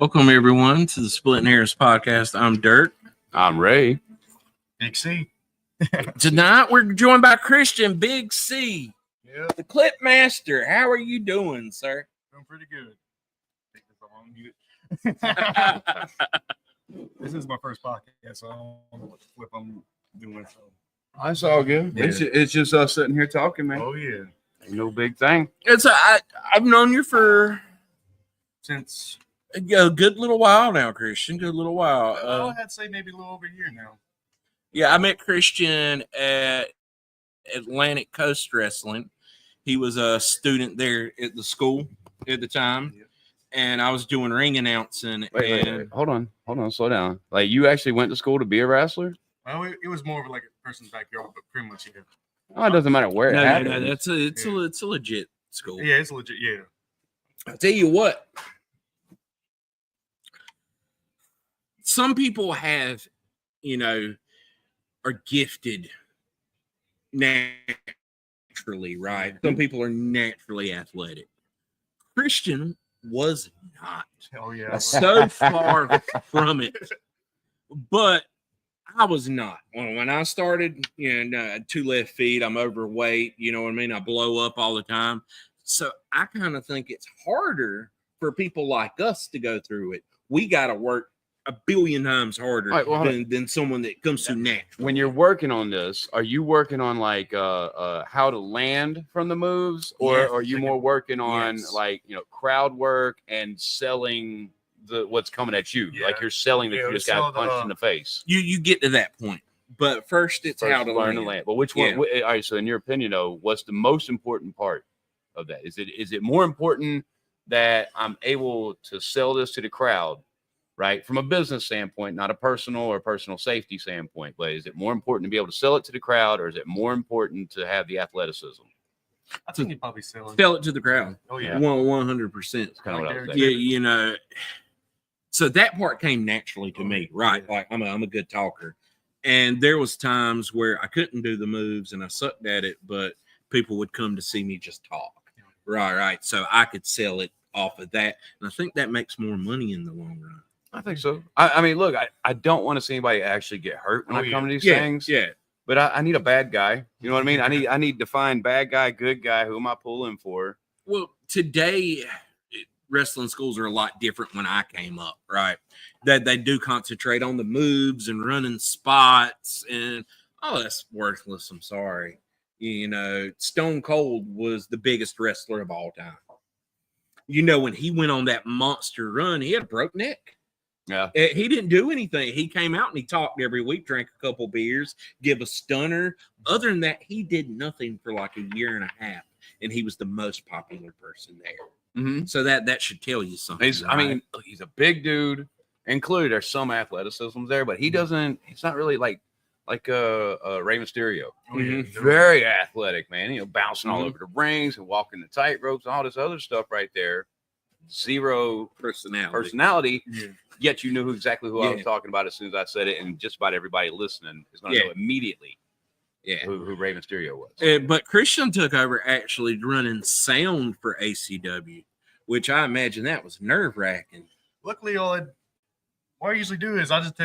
Welcome, everyone, to the Splitting Hairs podcast. I'm Dirk. I'm Ray. Bic C. Tonight, we're joined by Christian Bic C, Yeah, the Clip Master. How are you doing, sir? doing pretty good. Take this along. This is my first podcast, so I don't know what flip I'm doing. So. That's all good. Yeah. It's just us sitting here talking, man. Oh yeah, Ain't no big thing. I've known you for since a good little while now, Christian. Good little while. I had to say maybe a little over a year now. Yeah, I met Christian at Atlantic Coast Wrestling. He was a student there at the school at the time. Yeah. And I was doing ring announcing. Wait. Hold on, slow down. Like, you actually went to school to be a wrestler? Well, it was more of like a person's backyard, but pretty much yeah. Oh, it doesn't matter where it happened. No, it's a legit school. Yeah, it's legit. Yeah. I'll tell you what. Some people have, are gifted naturally, right? Some people are naturally athletic. Christian was not. Oh yeah. So far from it. But I was not. When I started, two left feet, I'm overweight, you know what I mean? I blow up all the time. So I kind of think it's harder for people like us to go through it. We got to work a billion times harder than someone that comes to natural. When you're working on this, are you working on like how to land from the moves, or Yes. are you more working on Yes. crowd work and selling what's coming at you? Yeah. Like you're selling that Yeah, you just sell got punched in the face. You get to that point. But first it's how to learn land. to land. But which one? All right. So in your opinion, though, what's the most important part of that? Is it more important that I'm able to sell this to the crowd, right, from a business standpoint, not a personal safety standpoint? But is it more important to be able to sell it to the crowd, or is it more important to have the athleticism? I think you'd probably sell it. Sell it to the crowd. Oh yeah. 100%. That's kind of what I was Like saying. Yeah, so that part came naturally to me, right? Like I'm a good talker. And there was times where I couldn't do the moves and I sucked at it, but people would come to see me just talk. Right. So I could sell it off of that. And I think that makes more money in the long run. I think so. I mean, look, I don't want to see anybody actually get hurt when I come to these things. Yeah. But I need a bad guy. You know what I mean? I need to find bad guy, good guy. Who am I pulling for? Well, today wrestling schools are a lot different when I came up, right? That they do concentrate on the moves and running spots, and that's worthless. I'm sorry. Stone Cold was the biggest wrestler of all time. When he went on that monster run, he had a broke neck. Yeah. He didn't do anything. He came out and he talked every week, drank a couple beers, give a stunner. Other than that, he did nothing for like a year and a half, and he was the most popular person there. Mm-hmm. So that should tell you something. I mean, look, he's a big dude. Included, there's some athleticism there, but he doesn't. He's not really like Rey Mysterio. Oh, yeah. Very athletic, man. Bouncing all Mhm. over the rings and walking the tight ropes, all this other stuff right there. Zero personality. Yeah. Yet you knew exactly who I was Yeah. talking about as soon as I said it, and just about everybody listening is going to know immediately who Rey Mysterio was. But Christian took over actually running sound for ACW, which I imagine that was nerve-wracking. Luckily, what I usually do is I just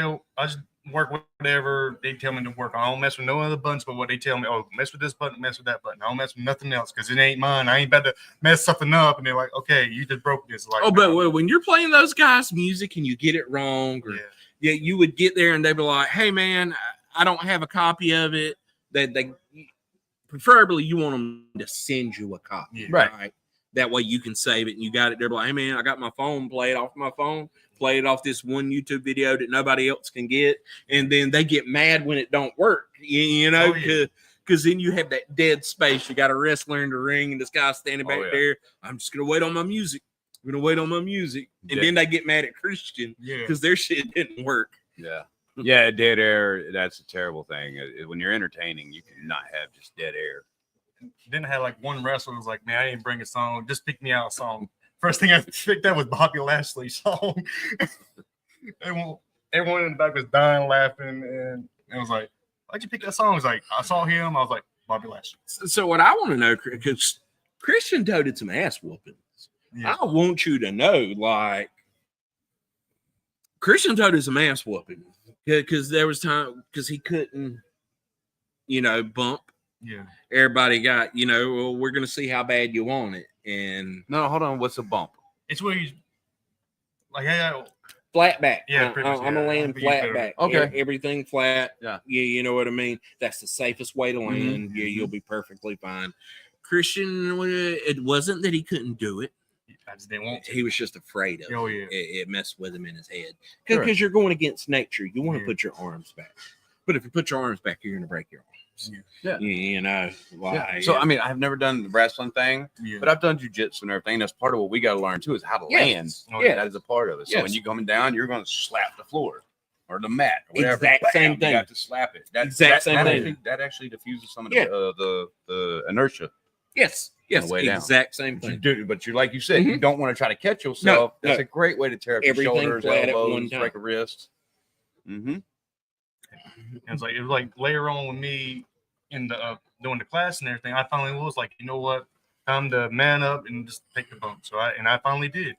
work whatever they tell me to work on. I don't mess with no other buttons but what they tell me. Oh, mess with this button, mess with that button. I don't mess with nothing else because it ain't mine. I ain't about to mess something up. And they're like, okay, you just broke this. Like, But when you're playing those guys' music and you get it wrong, or you would get there and they'd be like, hey, man, I don't have a copy of it. They preferably you want them to send you a copy. Yeah. Right. That way you can save it and you got it. They're like, hey, man, I got my phone, play it off my phone. Play it off this one YouTube video that nobody else can get, and then they get mad when it don't work, because then you have that dead space. You got a wrestler in the ring, and this guy standing back there. I'm just gonna wait on my music. I'm gonna wait on my music, and then they get mad at Christian because their shit didn't work. Yeah, dead air. That's a terrible thing. When you're entertaining, you cannot have just dead air. Then I had like one wrestler who was like, man, I didn't bring a song. Just pick me out a song. First thing I picked up was Bobby Lashley's song. Everyone in the back was dying laughing, and it was like, why'd you pick that song? I was like, I saw him. I was like, Bobby Lashley. So what I want to know, because Christian toted some ass whoopings. Yeah. I want you to know, like, Christian told us some ass whooping because there was time because he couldn't, bump. Yeah. Everybody got, well, we're gonna see how bad you want it, and No, hold on. What's a bump? It's where you like, hey, flat back. Yeah, I'm gonna land flat back. Okay. Everything flat. Yeah. You know what I mean? That's the safest way to land. Mm-hmm. Yeah, you'll be perfectly fine. Christian, it wasn't that he couldn't do it. I just didn't want to. He was just afraid of it. Oh, yeah. It messed with him in his head. Sure. Because you're going against nature. You want to Yeah. put your arms back. But if you put your arms back, you're going to break your arms. Yeah. You know why? Yeah. So, I mean, I've never done the wrestling thing, Yeah. but I've done jujitsu and everything. That's part of what we got to learn too is how to land. Oh, yeah. That is a part of it. So when Yes. you're coming down, you're going to slap the floor or the mat or whatever. Exact same You thing. got to slap it. Exact same thing. Actually, that actually diffuses some of Yeah. the inertia. Yes. On the way down. Exact same But you thing. do, but you like you said, you don't want to try to catch yourself. No, That's no. a great way to tear up your Everything shoulders, flat at one elbows, time. break a wrist. Mm-hmm. It was like later on with me in the doing the class and everything. I finally was like, you know what, time to man up and just take the bump. So I finally did,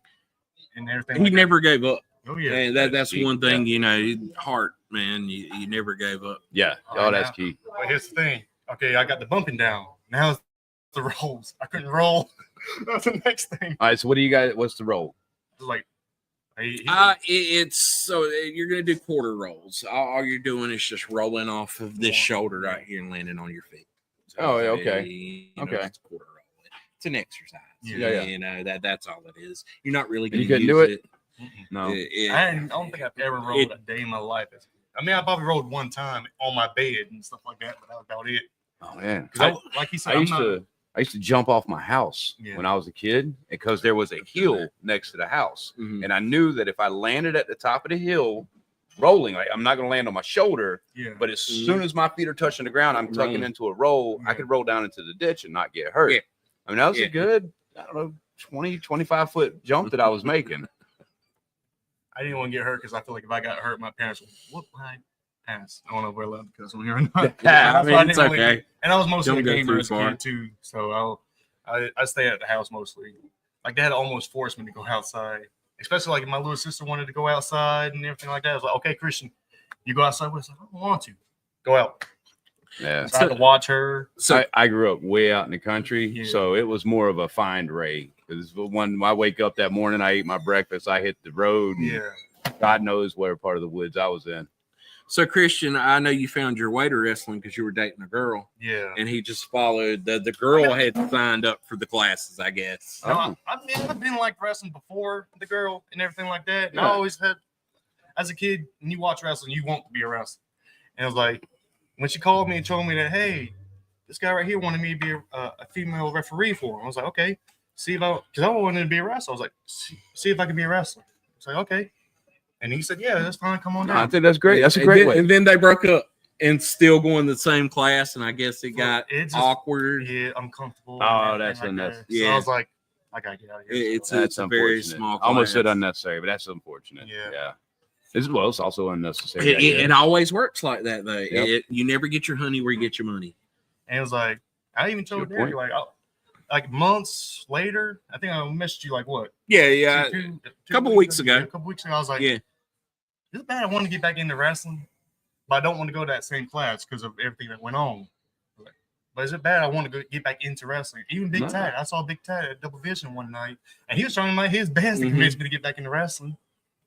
and everything. He like never gave up. That. Oh yeah, And that's key. one thing, heart, man. You never gave up. Yeah. Oh, that's key. But here's the thing. Okay, I got the bumping down. Now it's the rolls. I couldn't roll. That's the next thing. All right. So what do you guys? What's the role? It was like, It's so you're gonna do quarter rolls. All you're doing is just rolling off of this shoulder right here and landing on your feet. So, Oh, yeah, okay. It's a quarter roll. It's an exercise. Yeah. That's all it is. You're not really gonna You couldn't use do it? it. No. I don't think I've ever rolled a day in my life. I mean, I probably rolled one time on my bed and stuff like that, but that was about it. Oh man. 'Cause like you said, I used to jump off my house Yeah. when I was a kid because there was a hill next to the house. Mhm. And I knew that if I landed at the top of the hill, rolling, like I'm not going to land on my shoulder, Yeah. but as soon as my feet are touching the ground, I'm tucking Rolling. into a roll. I Yeah. could roll down into the ditch and not get hurt. Yeah. I mean, that was Yeah. a good, 25 foot jump that I was making. I didn't want to get hurt because I feel like if I got hurt, my parents would whoop my ass. I don't know if we're allowed to cuss on here or not. Yeah, That's why it's didn't really- okay. And I was mostly Don't a go gamer too as a far. kid too, so I stay at the house mostly. Like dad almost forced me to go outside, especially like if my little sister wanted to go outside and everything like that. I was like, okay, Christian, you go outside with us. I don't want to go out. Yeah. So I had to watch her. So I grew up way out in the country, Yeah. so it was more of a find Ray. Because when I wake up that morning, I eat my breakfast, I hit the road. And Yeah. God knows where part of the woods I was in. So Christian, I know you found your way to wrestling because you were dating a girl, Yeah. and he just followed the girl had signed up for the classes, I guess. No, I've been like wrestling before the girl and everything like that. And I Yeah. always had, as a kid, when you watch wrestling, you want to be a wrestler. And it was like, when she called me and told me that, hey, this guy right here wanted me to be a female referee for him. I was like, okay, because I wanted to be a wrestler. I was like, see if I can be a wrestler. I was like, okay. And he said, yeah, that's fine. Come on I down. think that's great. That's a great way. And then they broke up and still going to the same class, and I guess it got It's just- awkward. Yeah, uncomfortable. Oh, and that's everything like unnecessary. that. So Yeah. I was like, I gotta get out of here. It's That's a very unfortunate. small I almost said class. unnecessary, but that's unfortunate. Yeah. It's also unnecessary. It always works like that, though. Yep. You never get your honey where you get your money. And it was like, I even told Good Derek, point. like months later, I think I messaged you like what? Yeah. Two couple weeks ago. Yeah, a couple weeks ago, I was like, Yeah. It's bad. I want to get back into wrestling, but I don't want to go to that same class because of everything that went on. But is it bad? I want to get back into wrestling. Even Big No. Tat. I saw Big Tat at Double Vision one night, and he was trying his best to Mhm. convince me to get back into wrestling.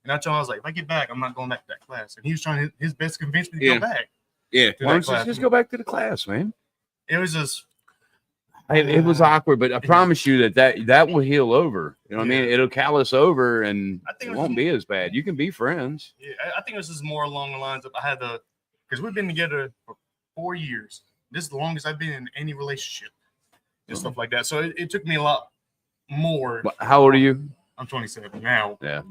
And I was like, if I get back, I'm not going back to that class. And he was trying his best to convince me to Yeah. go back. Yeah. to Why that don't you class. just go back to the class, man? It was just It was awkward, but I promise you that will heal over. You know what I mean? Yeah. It'll callus over, and I think it it was- won't be as bad. You can be friends. Yeah, I think this is more along the lines of I had because we've been together for 4 years. This is the longest I've been in any relationship and stuff like that. So it took me a lot more. But how old are you? I'm 27 now. Yeah.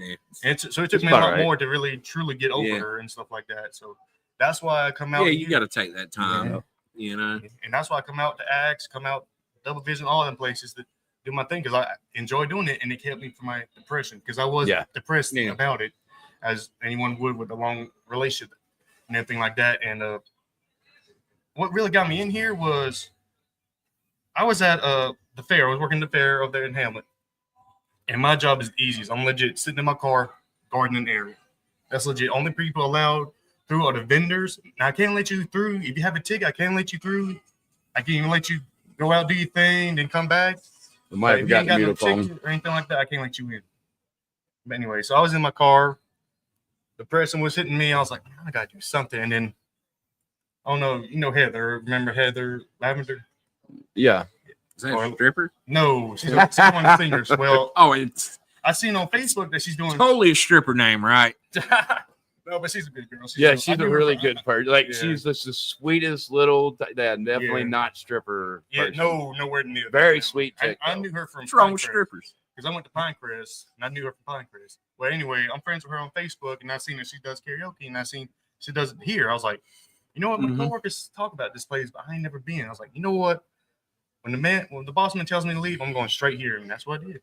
And so it took That's me a about lot right. more to really truly get over Yeah. her and stuff like that. So that's why I come out. Yeah, here. you got to take that time. Yeah. You know. And that's why I come out to Axe, come out Double Vision, all them places to do my thing because I enjoy doing it and it kept me from my depression because I was Yeah. depressed Yeah. about it, as anyone would with a long relationship and everything like that. And what really got me in here was I was at the fair. I was working the fair over there in Hamlet, and my job is the easiest. I'm legit sitting in my car, gardening area. That's legit. Only people allowed through are the vendors. Now I can't let you through. If you have a ticket, I can't let you through. I can't even let you go out, do your thing, then come back. We might have If you ain't got got the no phone. ticket or anything like that, I can't let you in. But anyway, so I was in my car. The person was hitting me. I was like, I gotta do something. And then, I don't know, you know Heather. Remember Heather Lavender? Yeah. Is that a stripper? No, she's one of the singers. Well, It's I seen on Facebook that she's doing. totally a stripper name, right? No, but she's a good girl. She's I a knew her really from- good person. Like Yeah. she's just the sweetest little. Definitely Yeah. not stripper. Yeah, person. no, nowhere near. that. Very No. sweet chick, I though. knew her from What's wrong with Pinecrest, strippers? because I went to Pinecrest and I knew her from Pinecrest. Well, anyway, I'm friends with her on Facebook, and I seen that she does karaoke, and I seen she does it here. I was like, you know what, my Mhm. coworkers talk about this place, but I ain't never been. I was like, you know what, when the boss man tells me to leave, I'm going straight here, and that's what I did.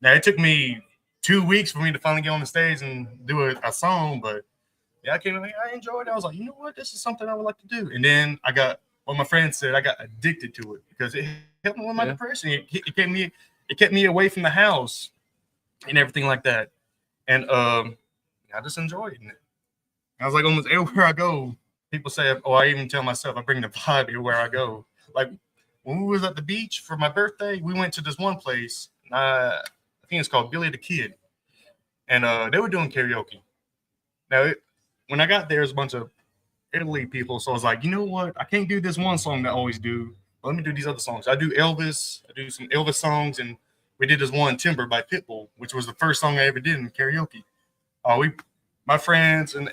Now it took me 2 weeks for me to finally get on the stage and do a song, but yeah, I enjoyed it. I was like, you know what, this is something I would like to do. And then I got what my friend said, I got addicted to it because it helped me with my depression. It kept me away from the house and everything like that. And I just enjoyed it. I was like, almost everywhere I go, people say, oh, I even tell myself I bring the vibe everywhere I go. Like when we was at the beach for my birthday, we went to this one place. I think it's called Billy the Kid, and they were doing karaoke. Now, when I got there, there's a bunch of Italy people, so I was like, you know what? I can't do this one song that I always do. Let me do these other songs. I do Elvis. I do some Elvis songs, and we did this one Timber by Pitbull, which was the first song I ever did in karaoke. My friends and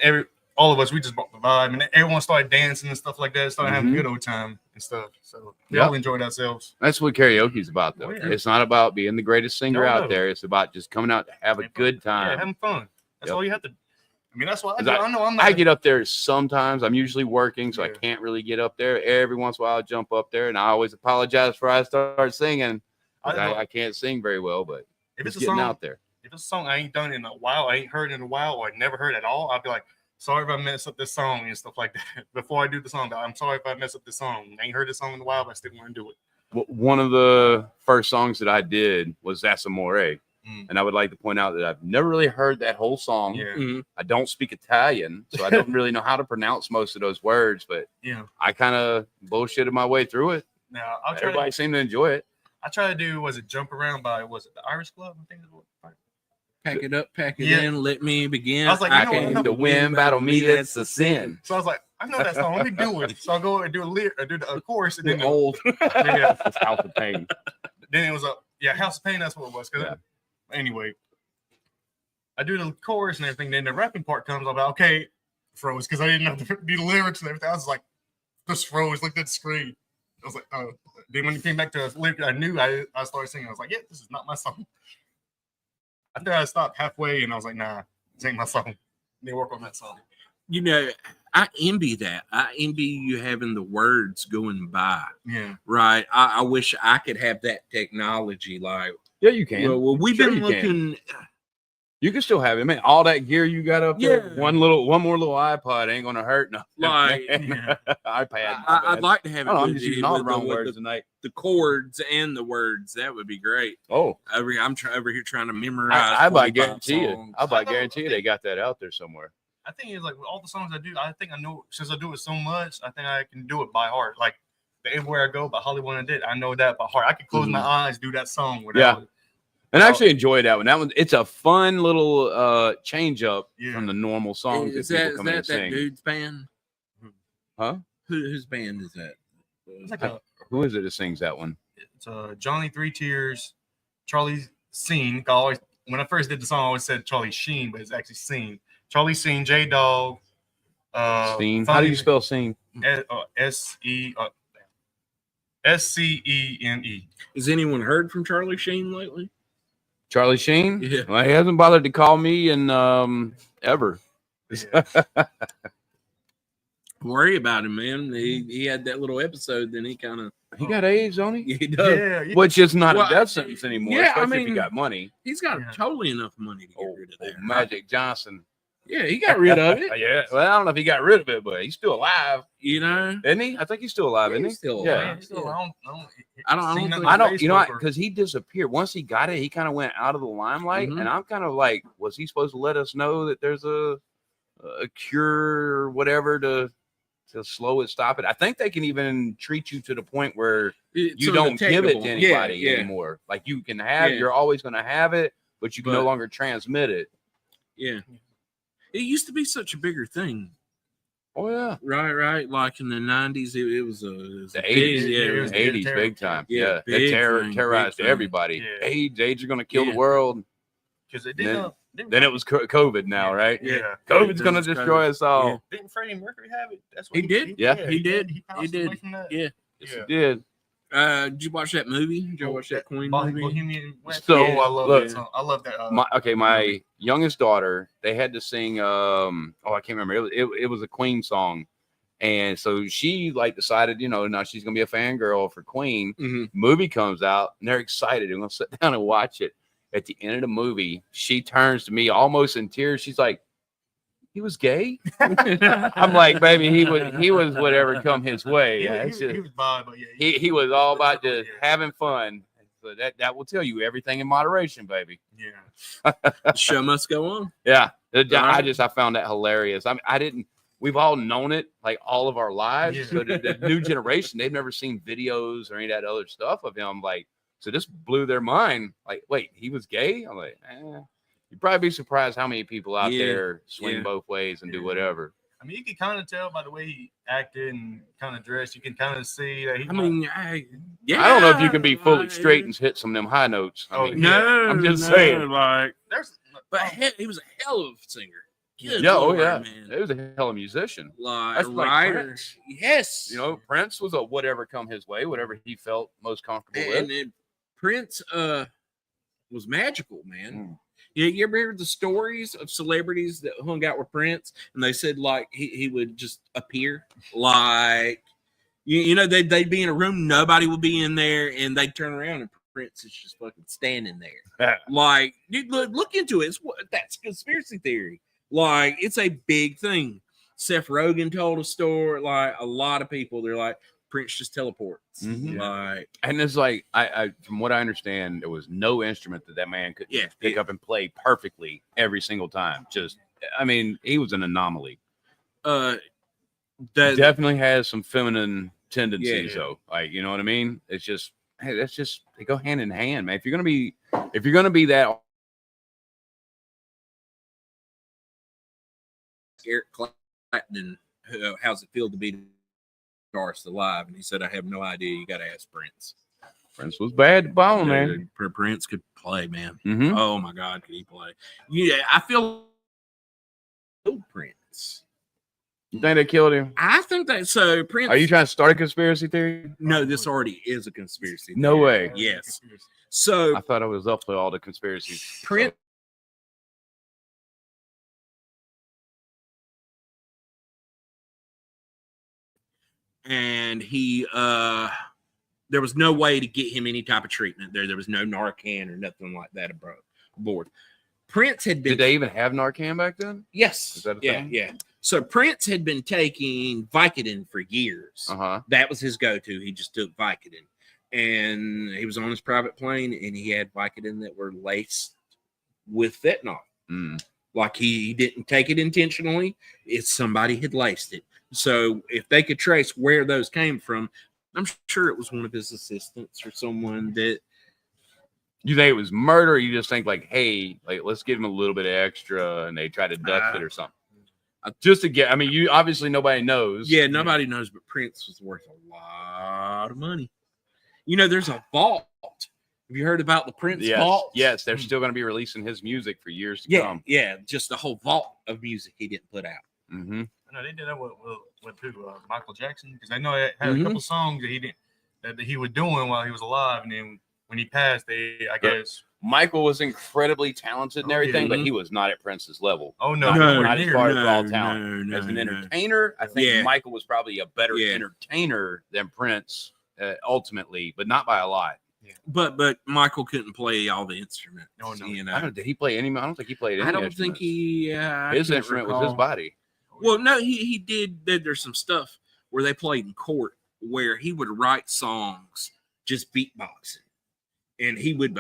all of us, we just brought the vibe, and everyone started dancing and stuff like that. Started having a good old time and stuff. So we all enjoyed ourselves. That's what karaoke is about, though. Oh, yeah. It's not about being the greatest singer No. out there. It's about just coming out to have a good time. Yeah, having fun. That's all you have to. I mean, that's what I do. I- I know I'm not. I get up there sometimes. I'm usually working, so I Yeah. can't really get up there. Every once in a while, I'll jump up there, and I always apologize before I start singing. I can't sing very well, but if it's it's a getting song out there. If it's a song I ain't done in a while, I ain't heard in a while, or I never heard at all, I'll be like, sorry if I mess up this song and stuff like that. Before I do the song, I'm sorry if I mess up this song. I ain't heard this song in a while, but I still want to do it. One of the first songs that I did was That's Amore. Mm. And I would like to point out that I've never really heard that whole song. Yeah. Mhm. I don't speak Italian, so I don't really know how to pronounce most of those words, but Yeah. I kind of bullshitted my way through it. Now Everybody seemed to enjoy it. I try to do, was it Jump Around by, was it the Irish Club? I think it was. Pack it up, pack it Yeah. in, let me begin. I was like, you know what? Came to win, battle me, that's a sin. So I was like, I know that song. Let me do it. So I go and do the chorus, and then You're old. yeah, It's House of Pain. then it was House of Pain. That's what it was. Anyway, I do the chorus and everything. Then the rapping part comes. I'm like, okay, froze because I didn't know to do the lyrics and everything. I was like, just froze, looked at the screen. I was like, oh. Then when it came back to the lyric, I knew I started singing. I was like, yeah, this is not my song. I think I stopped halfway and I was like, nah, this ain't my song. They work on that song. You know, I envy that. I envy you having the words going by. Yeah. Right. I wish I could have that technology. Like, Yeah, you can. well, we've Sure been you can. looking. You can still have it, man. All that gear you got up there, Yeah. one more little iPod ain't gonna hurt nothing. Like, man. iPad. I'd like to have it. I'm with just the- using all the with wrong with words tonight. the chords and the words. That would be great. Oh, I'm over here trying to memorize. I 45 guarantee you. songs. I guarantee you they got that out there somewhere. I think it's like with all the songs I do, I think I know, since I do it so much, I think I can do it by heart. Like the Everywhere I Go by Hollywood and Did, I know that by heart. I could close my eyes, do that song without it. And I actually enjoy that one. That one, it's a fun little change up Yeah. from the normal songs Is that people that come in and that sing. dude's band? Huh? Whose band is that? It's like Who is it that sings that one? it's Johnny Three Tears, Charlie Scene. When I first did the song, I always said Charlie Sheen, but it's actually Scene. Charlie Scene, J Dog. Scene. How do you spell scene? SCENE. Has anyone heard from Charlie Sheen lately? Charlie Sheen? Yeah. Well, he hasn't bothered to call me in ever. Yeah. Worry about him, man. He had that little episode, then he kind of He got AIDS, don't he? he does. Yeah, Which is not Well, a death sentence anymore, yeah, I especially if mean, you got money. He's got Yeah. totally enough money to get Oh, rid of that. Magic Johnson. Yeah, he got rid of it. Yeah. Well, I don't know if he got rid of it, but he's still alive, You know, isn't he? I think he's still alive, Yeah, isn't he's he? still Yeah. alive. Man, still, I don't seen think- on I don't, you know, Facebook or- because he disappeared. Once he got it, he kind of went out of the limelight, Mhm. and I'm kind of like, was he supposed to let us know that there's a a cure or whatever to slow it, stop it. I think they can even treat you to the point where you don't give it to anybody anymore. Like you can have, you're always going to have it, but you can no longer transmit it. Yeah. It used to be such a bigger thing. Oh yeah, right. Like in the 90s, it was the 80s, it was 80s, big time. Yeah, it terrorized everybody. Yeah. AIDS are going to kill the world. Because it then it was COVID now, right? Yeah. COVID's going to destroy us all. Yeah. Didn't Freddie Mercury have it? That's what he did. He did. He passed did. away from that. Yeah. Yes, he did. Did you watch that movie? Did you watch that Queen movie? Bohemian Rhapsody. So, I love that song. I love that. My youngest daughter, they had to sing. I can't remember. It was a Queen song, and so she decided, now she's gonna be a fangirl for Queen. Mm-hmm. Movie comes out, and they're excited. They're gonna sit down and watch it. At the end of the movie, she turns to me almost in tears. She's like, "He was gay?" I'm like, "Baby, he was whatever come his way. Yeah, he was bad, but he was all about just having fun." So that will tell you everything in moderation, baby. Yeah. The show must go on. Yeah. I found that hilarious. I didn't. We've all known it all of our lives. Yeah. So the new generation, they've never seen videos or any of that other stuff of him. So this blew their mind. Wait, he was gay? I'm like, you'd probably be surprised how many people out there swing both ways and do whatever. I mean, you can kind of tell by the way he acted and kind of dressed. You can kind of see that he. I don't know if you can be fully straight and hit some of them high notes. No, I'm just saying. He was a hell of a singer. Good Lord, man. He was a hell of a musician. That's writer. Yes. Prince was a whatever come his way, whatever he felt most comfortable with. And then Prince was magical, man. Yeah, you ever heard the stories of celebrities that hung out with Prince, and they said he would just appear they'd be in a room, nobody would be in there, and they'd turn around and Prince is just fucking standing there. Dude, look into it. That's conspiracy theory. It's a big thing. Seth Rogen told a story. A lot of people, they're like, Prince just teleports. Mm-hmm. And it's I from what I understand, there was no instrument that man could pick up and play perfectly every single time. He was an anomaly. Definitely has some feminine tendencies though. You know what I mean? It's just, hey, they go hand in hand, man. If you're gonna be that Eric Clapton, how's it feel to be artist alive? And he said, I have no idea. You got to ask Prince. Prince was bad bone, man. Prince could play, man. Mm-hmm. Oh my God, could he play? Yeah, I feel Prince. You think they killed him? I think that so. Prince. Are you trying to start a conspiracy theory? No, this already is a conspiracy theory. No way. Yes. So I thought I was up for all the conspiracies. Prince. And he there was no way to get him any type of treatment there was no Narcan or nothing like that aboard. Prince had been. Did they even have Narcan back then? Yes. Is that a thing? Yeah. So Prince had been taking Vicodin for years. That was his go-to. He just took Vicodin, and he was on his private plane, and he had Vicodin that were laced with fentanyl. He didn't take it intentionally. It's somebody had laced it. So if they could trace where those came from, I'm sure it was one of his assistants or someone that. You think it was murder, or you just think hey, let's give him a little bit of extra, and they try to duck it or something? Just to get, you obviously nobody knows. Yeah, nobody knows, but Prince was worth a lot of money. There's a vault. Have you heard about the Prince vault? Yes, they're still going to be releasing his music for years to come. Yeah, just a whole vault of music he didn't put out. Mm-hmm. No, they did that with Michael Jackson, because I know they had a couple songs that he was doing while he was alive, and then when he passed, I guess Michael was incredibly talented and everything, but he was not at Prince's level. Oh no, not as far as raw talent. As an entertainer, I think Michael was probably a better entertainer than Prince, ultimately, but not by a lot. Yeah. But Michael couldn't play all the instruments. No. Did he play any? I don't think he played any. I don't think he. His instrument was his body. Well, no, he did. There's some stuff where they played in court where he would write songs just beatboxing, and he would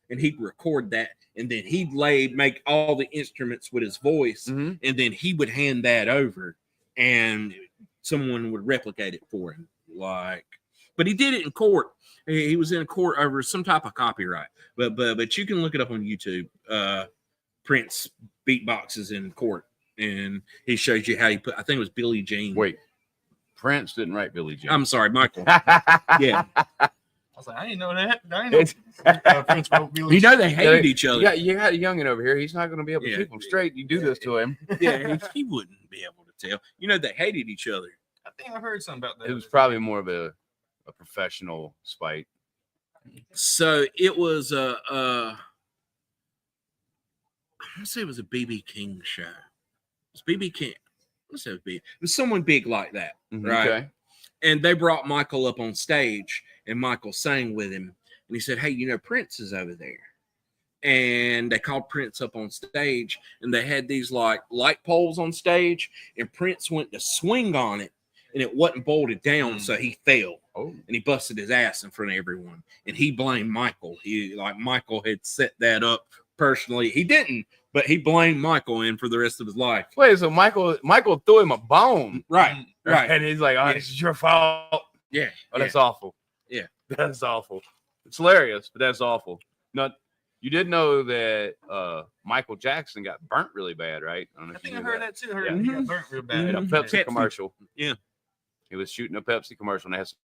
and he'd record that, and then he'd make all the instruments with his voice, Mm-hmm. and then he would hand that over, and someone would replicate it for him. But he did it in court. He was in court over some type of copyright. But you can look it up on YouTube. Prince beatboxes in court, and he shows you how he put. I think it was Billie Jean. Wait, Prince didn't write Billie Jean. I'm sorry, Michael. Yeah. I was like, I didn't know that. I didn't know Prince wrote Billie You know they hated each other. You got a youngin over here. He's not going to be able to keep him straight. You do this to him. Yeah, he wouldn't be able to tell. You know they hated each other. I think I heard something about that. It was probably more of a professional spite. So it was I want to say it was a BB King show. It was BB King. Let's say it was someone big like that, right? Okay. And they brought Michael up on stage, and Michael sang with him. And he said, "Hey, you know, Prince is over there." And they called Prince up on stage, and they had these like light poles on stage, and Prince went to swing on it, and it wasn't bolted down, so he fell. Oh. And he busted his ass in front of everyone. And he blamed Michael. Michael had set that up personally. He didn't, but he blamed Michael in for the rest of his life. Wait, so Michael threw him a bone. Right. And he's like, "Oh, this is your fault." Yeah. Oh, that's awful. Yeah. That's awful. It's hilarious, but that's awful. Now, you did know that Michael Jackson got burnt really bad, right? I think I heard that too. I heard Yeah. he got burnt real bad. In a Pepsi commercial. Yeah. He was shooting a Pepsi commercial, and they had some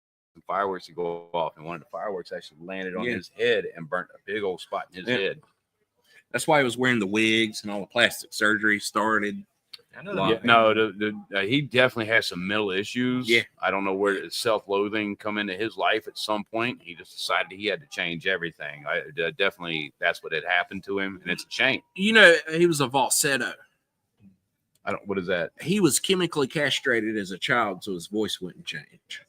fireworks to go off, and one of the fireworks actually landed on Yeah. his head and burnt a big old spot in his head. That's why he was wearing the wigs and all the plastic surgery started. I know Wow. that. No, he definitely has some mental issues. Yeah. I don't know where the self-loathing come into his life at some point. He just decided he had to change everything. Definitely, that's what had happened to him, and it's a shame. You know, he was a falsetto. What is that? He was chemically castrated as a child, so his voice wouldn't change.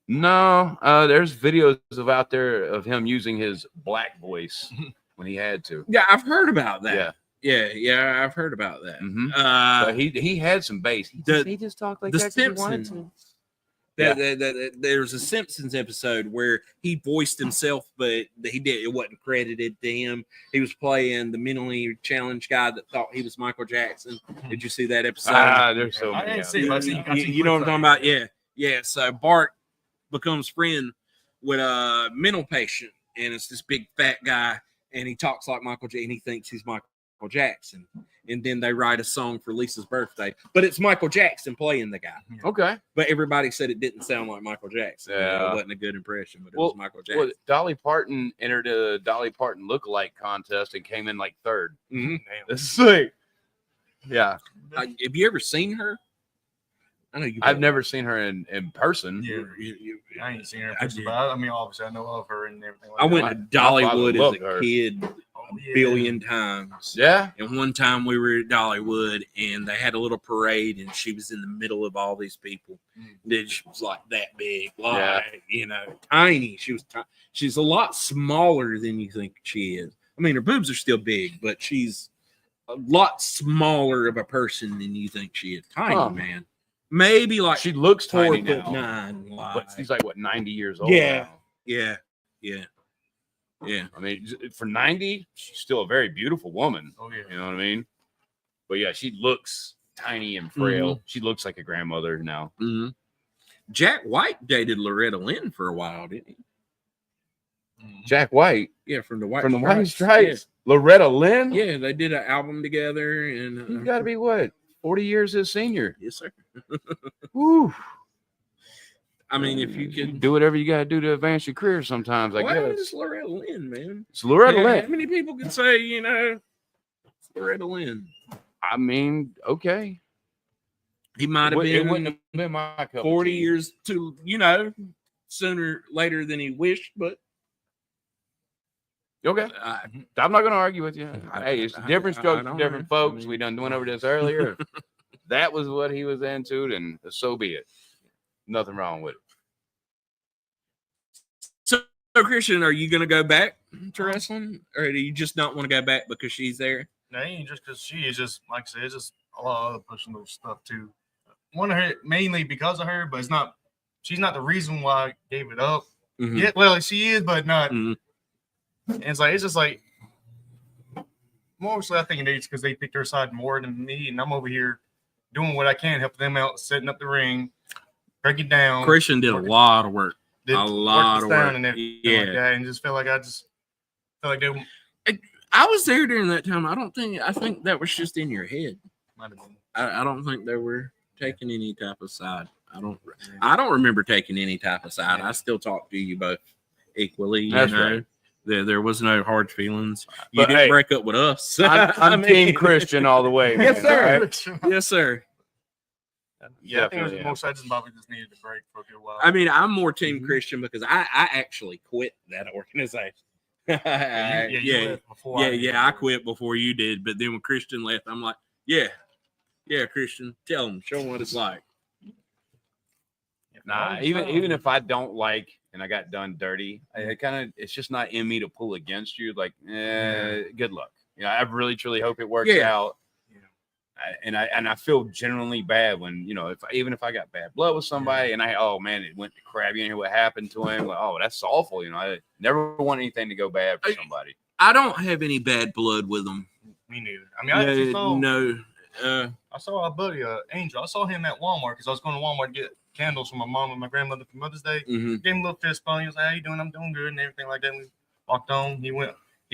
No, there's videos out there of him using his black voice when he had to. Yeah, I've heard about that. Yeah. Yeah, I've heard about that. Mhm. But he had some bass. He just talked like the that 'cause he wanted Simpsons. to. There was a Simpsons episode where he voiced himself, but it wasn't credited to him. He was playing the mentally challenged guy that thought he was Michael Jackson. Did you see that episode? There's so I many. didn't out see there. it. I seen- I seen You know what I'm clips talking of it. about? Yeah. So Bart becomes friend with a mental patient, and it's this big fat guy, and he talks like Michael Jackson, and he thinks he's Michael Jackson. And then they write a song for Lisa's birthday, but it's Michael Jackson playing the guy. Okay. But everybody said it didn't sound like Michael Jackson. Yeah. It wasn't a good impression, but it was Michael Jackson. Well, Dolly Parton entered a Dolly Parton lookalike contest and came in like third. Mhm. That's sick. Yeah. Have you ever seen her? I know you. I've never seen her in person. Yeah. I ain't seen her in person, but I mean, obviously, I know of her and everything. Like I went that. to Dollywood as loved a her. kid Oh, yeah. billion times. Yeah. And one time we were at Dollywood and they had a little parade and she was in the middle of all these people. Then she was like that big, tiny. She's a lot smaller than you think she is. I mean, her boobs are still big, but she's a lot smaller of a person than you think she is. Tiny, man. Maybe like She looks tiny 4'9". But she's like, what, 90 years old? Yeah. now? Yeah. I mean, for 90, she's still a very beautiful woman. Oh, yeah. You know what I mean? But yeah, she looks tiny and frail. She looks like a grandmother now. Mm-hmm. Jack White dated Loretta Lynn for a while, didn't he? Jack White. Yeah, from the White Stripes. Loretta Lynn? Yeah, they did an album together, and You got to be what? 40 years his senior. yes, sir. Woo. I mean, if you could Do whatever you got to do to advance your career sometimes, I Why guess. is Loretta Lynn, man? It's Loretta How Lynn. many people can say, it's Loretta Lynn? I mean, okay. He might have It wouldn't been have been my cup of 40 tea. years sooner later than he wished, but Okay. I'm not going to argue with you. Hey, it's different strokes for different folks. We done went over this earlier. That was what he was into, and so be it. Nothing wrong with it. So, Christian, are you going to go back to wrestling, or do you just not want to go back because she's there? No, it ain't just because she is just, like I said, it's just a lot of other personal stuff too. One of her, mainly because of her, but she's not the reason why I gave it up. Mhm. Yeah, well, she is, but not. Mhm. And it's just like, mostly I think it's because they pick their side more than me, and I'm over here doing what I can, helping them out, setting up the ring, break it down. Christian did a lot of work. A lot of work. And everything like that, and just felt like I they. I was there during that time. I think that was just in your head. I don't think they were taking any type of side. I don't remember taking any type of side. I still talk to you both equally. That's know? right. There was no hard feelings. You But, didn't hey, break up with us. I'm Team Christian all the way. Yes, man, sir. all right? Yes, sir. Yeah, I think it was Definitely, most. I just probably just needed a break for a good while. I mean, I'm more Team Christian because I actually quit that organization. I quit before you did. But then when Christian left, I'm like, yeah, Christian, tell him, show him what it's like. Nah, even if I don't like and I got done dirty, it's just not in me to pull against you. Like, good luck. You know, I really truly hope it works out. I feel genuinely bad when, you know, even if I got bad blood with somebody and it went to crap, you know what happened to him, like, oh, that's awful, you know. I never want anything to go bad for somebody. I don't have any bad blood with them. Me neither. I mean, I saw our buddy Angel. I saw him at Walmart because I was going to Walmart to get candles for my mom and my grandmother for Mother's Day. Mm-hmm. Gave him a little fist bump. He was like, "How you doing? I'm doing good," and everything like that. And we walked on. He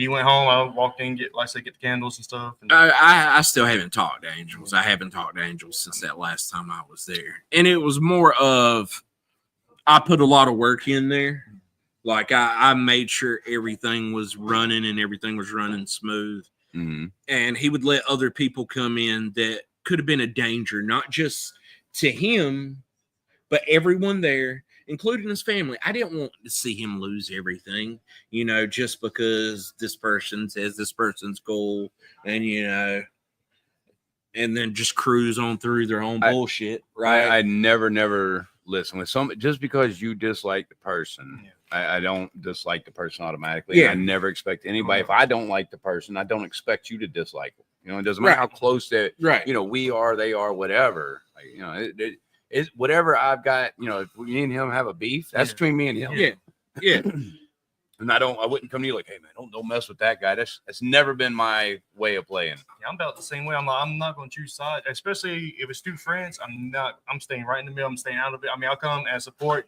went home. I walked in, get the candles and stuff. And I still haven't talked to Angels. I haven't talked to Angels since that last time I was there. And it was more of, I put a lot of work in there. Like I made sure everything was running and everything was running smooth. Mm-hmm. And he would let other people come in that could have been a danger, not just to him, but everyone there, including his family. I didn't want to see him lose everything, you know, just because this person says this person's cool and, you know, and then just cruise on through their own bullshit, right? I never listen with just because you dislike the person. Yeah. I don't dislike the person automatically. Yeah. I never expect anybody. If I don't like the person, I don't expect you to dislike them. You know, it doesn't matter how close that, you know, we are, they are, whatever. Like, you know, it's whatever I've got, you know, if me and him have a beef, that's between me and him. Yeah. And I wouldn't come to you like, hey man, don't mess with that guy. That's never been my way of playing. Yeah, I'm about the same way. I'm not going to choose sides, especially if it's two friends. I'm staying right in the middle. I'm staying out of it. I mean, I'll come and support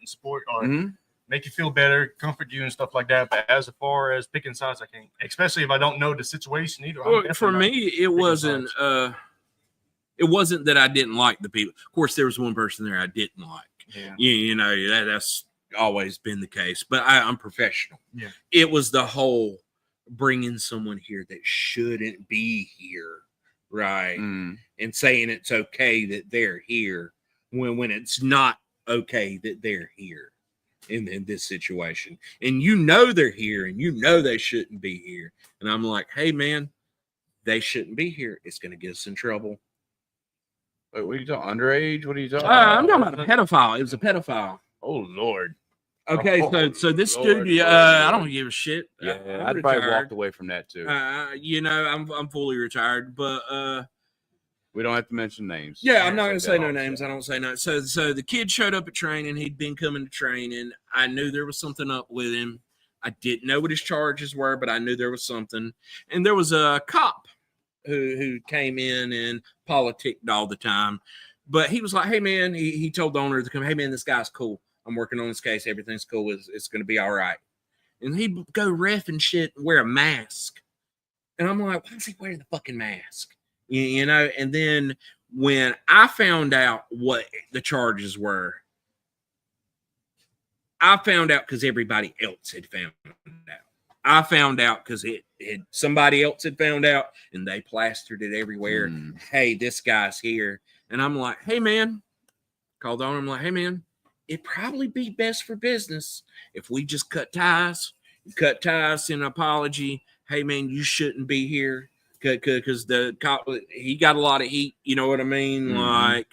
or make you feel better, comfort you and stuff like that. But as far as picking sides, I can't, especially if I don't know the situation either. Well, for me, it wasn't that I didn't like the people. Of course, there was one person there I didn't like. Yeah. You know, that's always been the case, but I'm professional. Yeah. It was the whole bringing someone here that shouldn't be here, right? And saying it's okay that they're here when it's not okay that they're here in this situation. And you know they're here and you know they shouldn't be here. And I'm like, hey man, they shouldn't be here. It's going to get us in trouble. Wait, what are you talking? Underage? What are you talking about? I'm talking about a pedophile. It was a pedophile. Oh Lord. Okay, so this studio, I don't give a shit. Yeah, I'd probably walked away from that too. You know, I'm fully retired, but we don't have to mention names. Yeah, I'm not gonna say no names. I don't say no. So the kid showed up at training. He'd been coming to training. I knew there was something up with him. I didn't know what his charges were, but I knew there was something. And there was a cop who came in and politicked all the time. But he was like, hey man, he told the owner to come, hey man, this guy's cool. I'm working on this case. Everything's cool. It's going to be all right. And he'd go ref and shit and wear a mask. And I'm like, why does he wear the fucking mask? You know? And then when I found out what the charges were, I found out because everybody else had found out. I found out because somebody else had found out and they plastered it everywhere. Hey, this guy's here. And I'm like, hey, man. Called on him like, hey, man. It'd probably be best for business if we just cut ties, send an apology. Hey, man, you shouldn't be here because the cop, he got a lot of heat. You know what I mean? Like,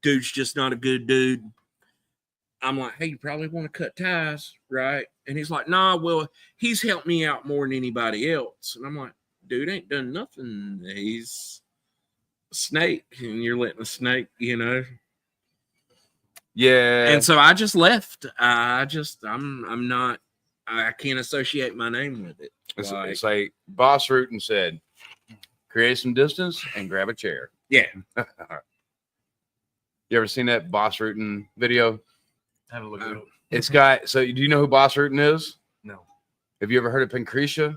dude's just not a good dude. I'm like, hey, you probably want to cut ties, right? And he's like, nah, well, he's helped me out more than anybody else. And I'm like, dude ain't done nothing. He's a snake, and you're letting a snake, you know. Yeah. And so I just left. I'm I can't associate my name with it. It's like Boss Rutan said, create some distance and grab a chair. Yeah. You ever seen that Boss Rutan video? Have a look at it. It's got, so do you know who Boss Rutan is? No. Have you ever heard of Pancretia?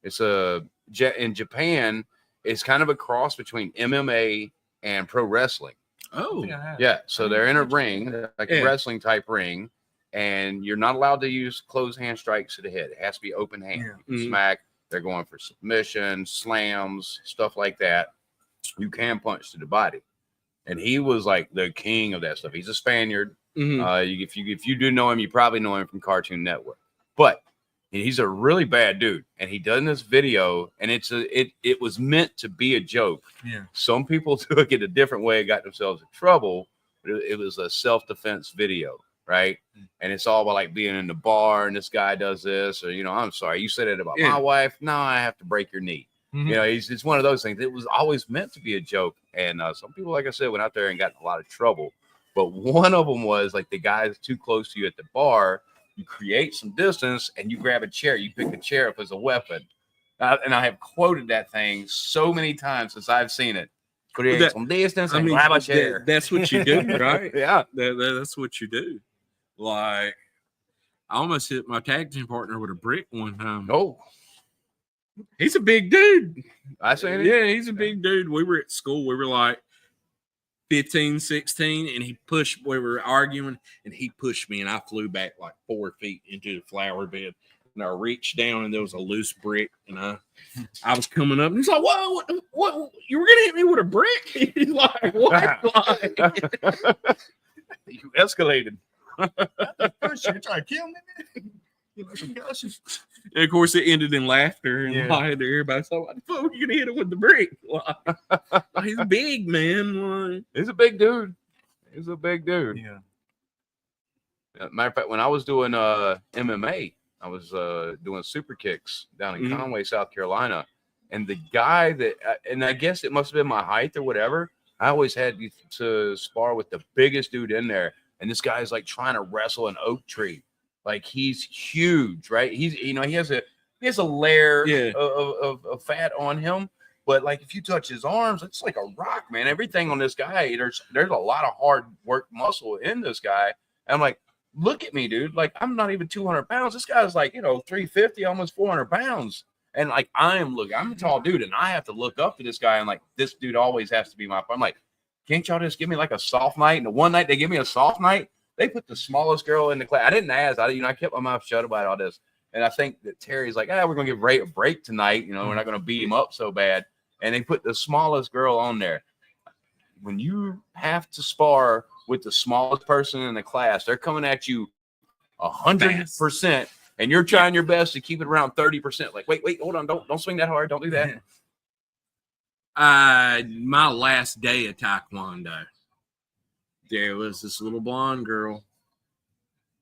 It's in Japan, it's kind of a cross between MMA and pro wrestling. Oh. Yeah. So they're in a ring, like a wrestling type ring, and you're not allowed to use closed hand strikes to the head. It has to be open hand. Yeah. Smack. They're going for submissions, slams, stuff like that. You can punch to the body. And he was like the king of that stuff. He's a Spaniard. If you do know him, you probably know him from Cartoon Network. But he's a really bad dude, and he done this video, and it was meant to be a joke. Yeah. Some people took it a different way and got themselves in trouble. But it was a self-defense video, right? And it's all about like being in the bar, and this guy does this, or I'm sorry, you said it about my wife. No, I have to break your knee. It's one of those things. It was always meant to be a joke, and some people, like I said, went out there and got in a lot of trouble. But one of them was like the guy's too close to you at the bar. You create some distance and you grab a chair. You pick the chair up as a weapon. And I have quoted that thing so many times since I've seen it. Create some distance and grab a chair. That's what you do, right? Yeah. That's what you do. Like, I almost hit my tag team partner with a brick one time. Oh. He's a big dude. I seen it? Yeah, he's a big dude. We were at school. We were like 15, 16, and we were arguing, and he pushed me, and I flew back like 4 feet into the flower bed. And I reached down, and there was a loose brick, and I was coming up, and he's like, "Whoa, what? You were gonna hit me with a brick?" He's like, "What?" You escalated. First, you're trying to kill me. And of course, it ended in laughter and light. Everybody's like, "What the fuck are you gonna hit him with the brick?" Like, he's big, man. Like, he's a big dude. He's a big dude. Yeah. Matter of fact, when I was doing MMA, I was doing super kicks down in Conway, South Carolina, and the guy that, and I guess it must have been my height or whatever. I always had to spar with the biggest dude in there, and this guy's like trying to wrestle an oak tree. Like, he's huge, right? He has a layer of fat on him, but like if you touch his arms, it's like a rock, man. Everything on this guy, there's a lot of hard work muscle in this guy. And I'm like, look at me, dude. Like, I'm not even 200 pounds. This guy's like, 350, almost 400 pounds. And like, I'm a tall dude, and I have to look up to this guy. And like, this dude always has to be I'm like, can't y'all just give me like a soft night? And the one night they give me a soft night, they put the smallest girl in the class. I didn't ask. I kept my mouth shut about all this. And I think that Terry's like, we're going to give Ray a break tonight. We're not going to beat him up so bad. And they put the smallest girl on there. When you have to spar with the smallest person in the class, they're coming at you 100%. And you're trying your best to keep it around 30%. Like, wait, hold on. Don't swing that hard. Don't do that. My last day of Taekwondo, there was this little blonde girl.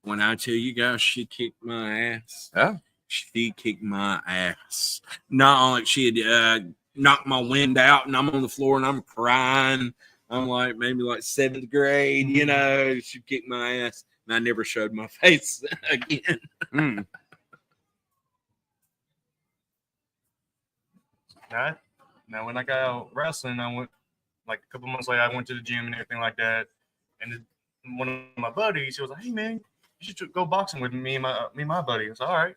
When I tell you guys, she kicked my ass. Yeah. She kicked my ass. Not only she had knocked my wind out, and I'm on the floor and I'm crying. I'm like maybe like 7th grade, she kicked my ass, and I never showed my face again. Now, when I got out wrestling, I went like a couple months later. I went to the gym and everything like that. And one of my buddies, he was like, "Hey man, you should go boxing with me and my buddy." I was like, "All right."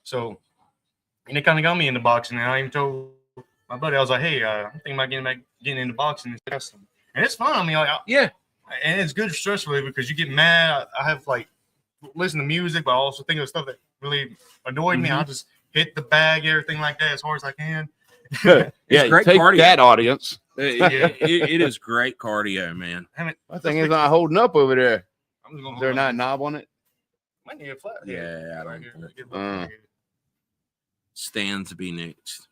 So, and it kind of got me into boxing. And I even told my buddy, I was like, "Hey, I'm thinking about getting into boxing and wrestling." And it's fun. I mean, and it's good stress relief because you get mad. I have like listen to music, but I also think of stuff that really annoyed me. I just hit the bag, everything like that, as hard as I can. It's great take cardio. That audience. It is great cardio, man. My thing is not holding up over there. Is there not a knob on it? Might need a flat. Yeah, I don't. Stands to be next.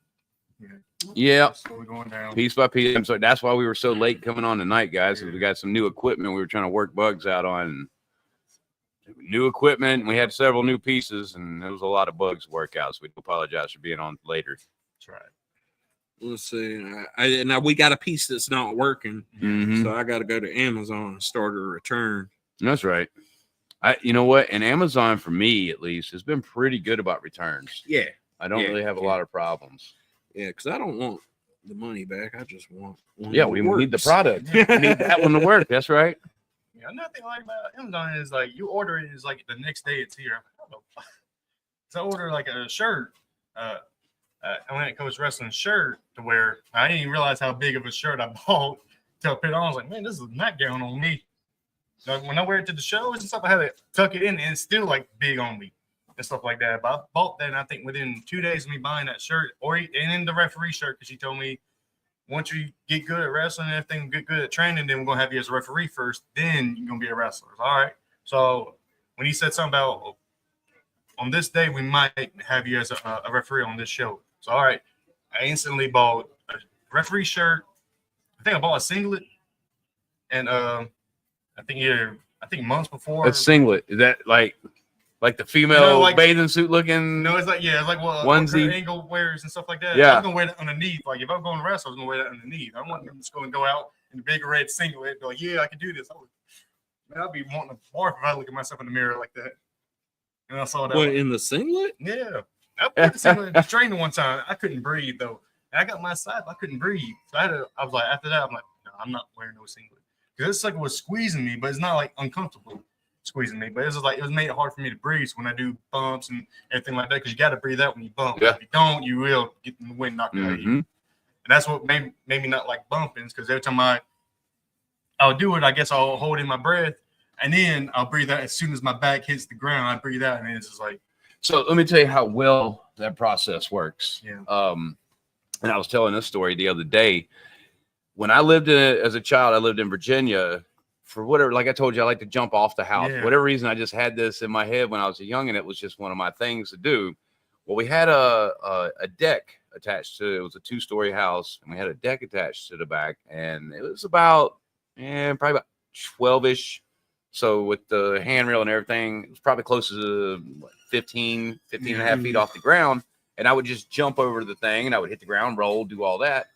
Yeah. We're going down piece by piece. So that's why we were so late coming on tonight, guys. We got some new equipment we were trying to work bugs out on. New equipment. We had several new pieces, and there was a lot of bugs to work out. So we apologize for being on later. That's right. Let's see. Now we got a piece that's not working, so I got to go to Amazon and start a return. That's right. You know what? And Amazon, for me at least, has been pretty good about returns. Yeah. I don't really have a lot of problems. Yeah, because I don't want the money back. I just want one Yeah, that we works. need the product. We need that one to work. That's right. Yeah, another thing I like about Amazon is like you order it is like the next day it's here. So I order like a shirt, Atlantic Coast Wrestling shirt to wear. I didn't even realize how big of a shirt I bought till I put it on. I was like, man, this is a nightgown on me. So when I wear it to the shows and stuff, I had to tuck it in and it's still like big on me and stuff like that. But I bought that, and I think within 2 days of me buying that shirt, and then the referee shirt, because she told me once you get good at wrestling and everything, get good at training, then we're gonna have you as a referee first. Then you're gonna be a wrestler. All right. So when he said something about on this day we might have you as a referee on this show, so all right, I instantly bought a referee shirt. I think I bought a singlet, and I think months before. A singlet. Is that like the female like, bathing suit looking? No, it's like it's like what onesie Angle wears and stuff like that. Yeah, I was gonna wear that underneath. Like if I'm going to wrestle, I was gonna wear that underneath. I want them just going to go out in the big red singlet. Be like, yeah, I can do this. I'd be wanting to barf if I look at myself in the mirror like that. And I saw that. What, in the singlet? Yeah, I put the singlet in the training one time. I couldn't breathe though. And I got my side, but I couldn't breathe. So I was like, after that, I'm like, no, I'm not wearing no singlet because this sucker was squeezing me, but it's not like uncomfortable squeezing me, but it was made it hard for me to breathe when I do bumps and everything like that, because you got to breathe out when you bump. Yeah. If you don't, you will get the wind knocked out of you. And that's what made me not like bumping, because every time I'll do it, I guess I'll hold in my breath and then I'll breathe out as soon as my back hits the ground. I breathe out, and then it's just like. So let me tell you how well that process works. Yeah. And I was telling this story the other day. When I lived as a child, I lived in Virginia. For whatever, like I told you, I like to jump off the house. Yeah. For whatever reason, I just had this in my head when I was a young, and it was just one of my things to do. Well, we had a deck attached to it. It was a 2-story house, and we had a deck attached to the back, and it was about probably about 12-ish. So with the handrail and everything, it was probably close to 15 and a half feet off the ground. And I would just jump over the thing, and I would hit the ground, roll, do all that.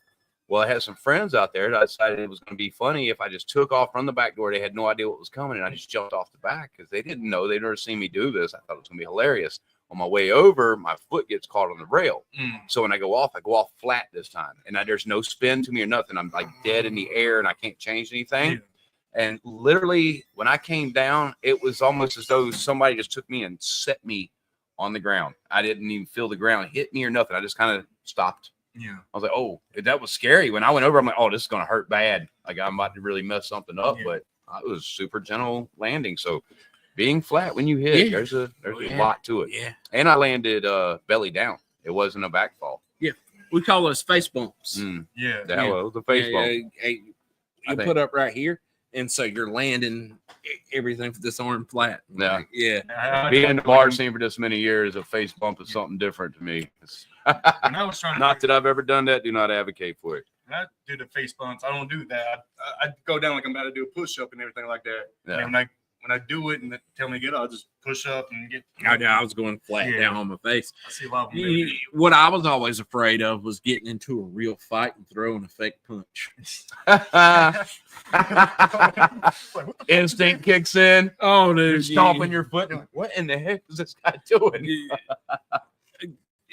Well, I had some friends out there that I decided it was going to be funny if I just took off from the back door. They had no idea what was coming, and I just jumped off the back because they didn't know. They'd never seen me do this. I thought it was going to be hilarious. On my way over, my foot gets caught on the rail. So when I go off flat this time. And there's no spin to me or nothing. I'm like dead in the air, and I can't change anything. And literally, when I came down, it was almost as though somebody just took me and set me on the ground. I didn't even feel the ground hit me or nothing. I just kind of stopped. Yeah. I was like, oh, that was scary. When I went over, I'm like, oh, this is going to hurt bad. Like I'm about to really mess something up, but it was super gentle landing. So being flat when you hit, there's a lot to it. Yeah. And I landed belly down. It wasn't a back fall. Yeah. We call those face bumps. Yeah. That was the face bump. You put up right here. And so you're landing everything for this arm flat. Yeah. Yeah. Being in the bar scene for this many years, a face bump is something different to me. When I was trying to not that I've ever done that. Do not advocate for it. When I do the face bumps, I don't do that. I go down like I'm about to do a push up and everything like that. Yeah. And when I do it and they tell me to get up, I'll just push up and get. I was going flat down on my face. I see a lot of them. What I was always afraid of was getting into a real fight and throwing a fake punch. Instinct kicks in. Oh, dude. You're stomping your foot. Like, what in the heck is this guy doing?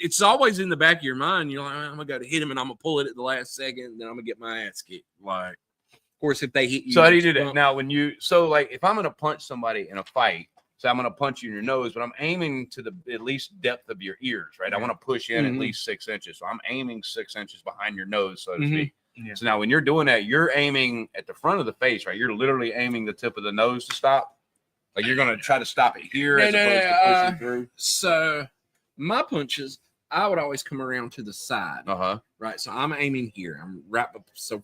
It's always in the back of your mind. You're like, I'm going to go to hit him and I'm going to pull it at the last second. Then I'm going to get my ass kicked. Like, of course, if they hit you. So how do you do that? Now, if I'm going to punch somebody in a fight, so I'm going to punch you in your nose, but I'm aiming to the at least depth of your ears, right? I want to push in at least 6 inches. So I'm aiming 6 inches behind your nose, so to speak. Yeah. So now when you're doing that, you're aiming at the front of the face, right? You're literally aiming the tip of the nose to stop. Like you're going to try to stop it here as opposed to pushing through. So my punches, I would always come around to the side. Right. So I'm aiming here. I'm right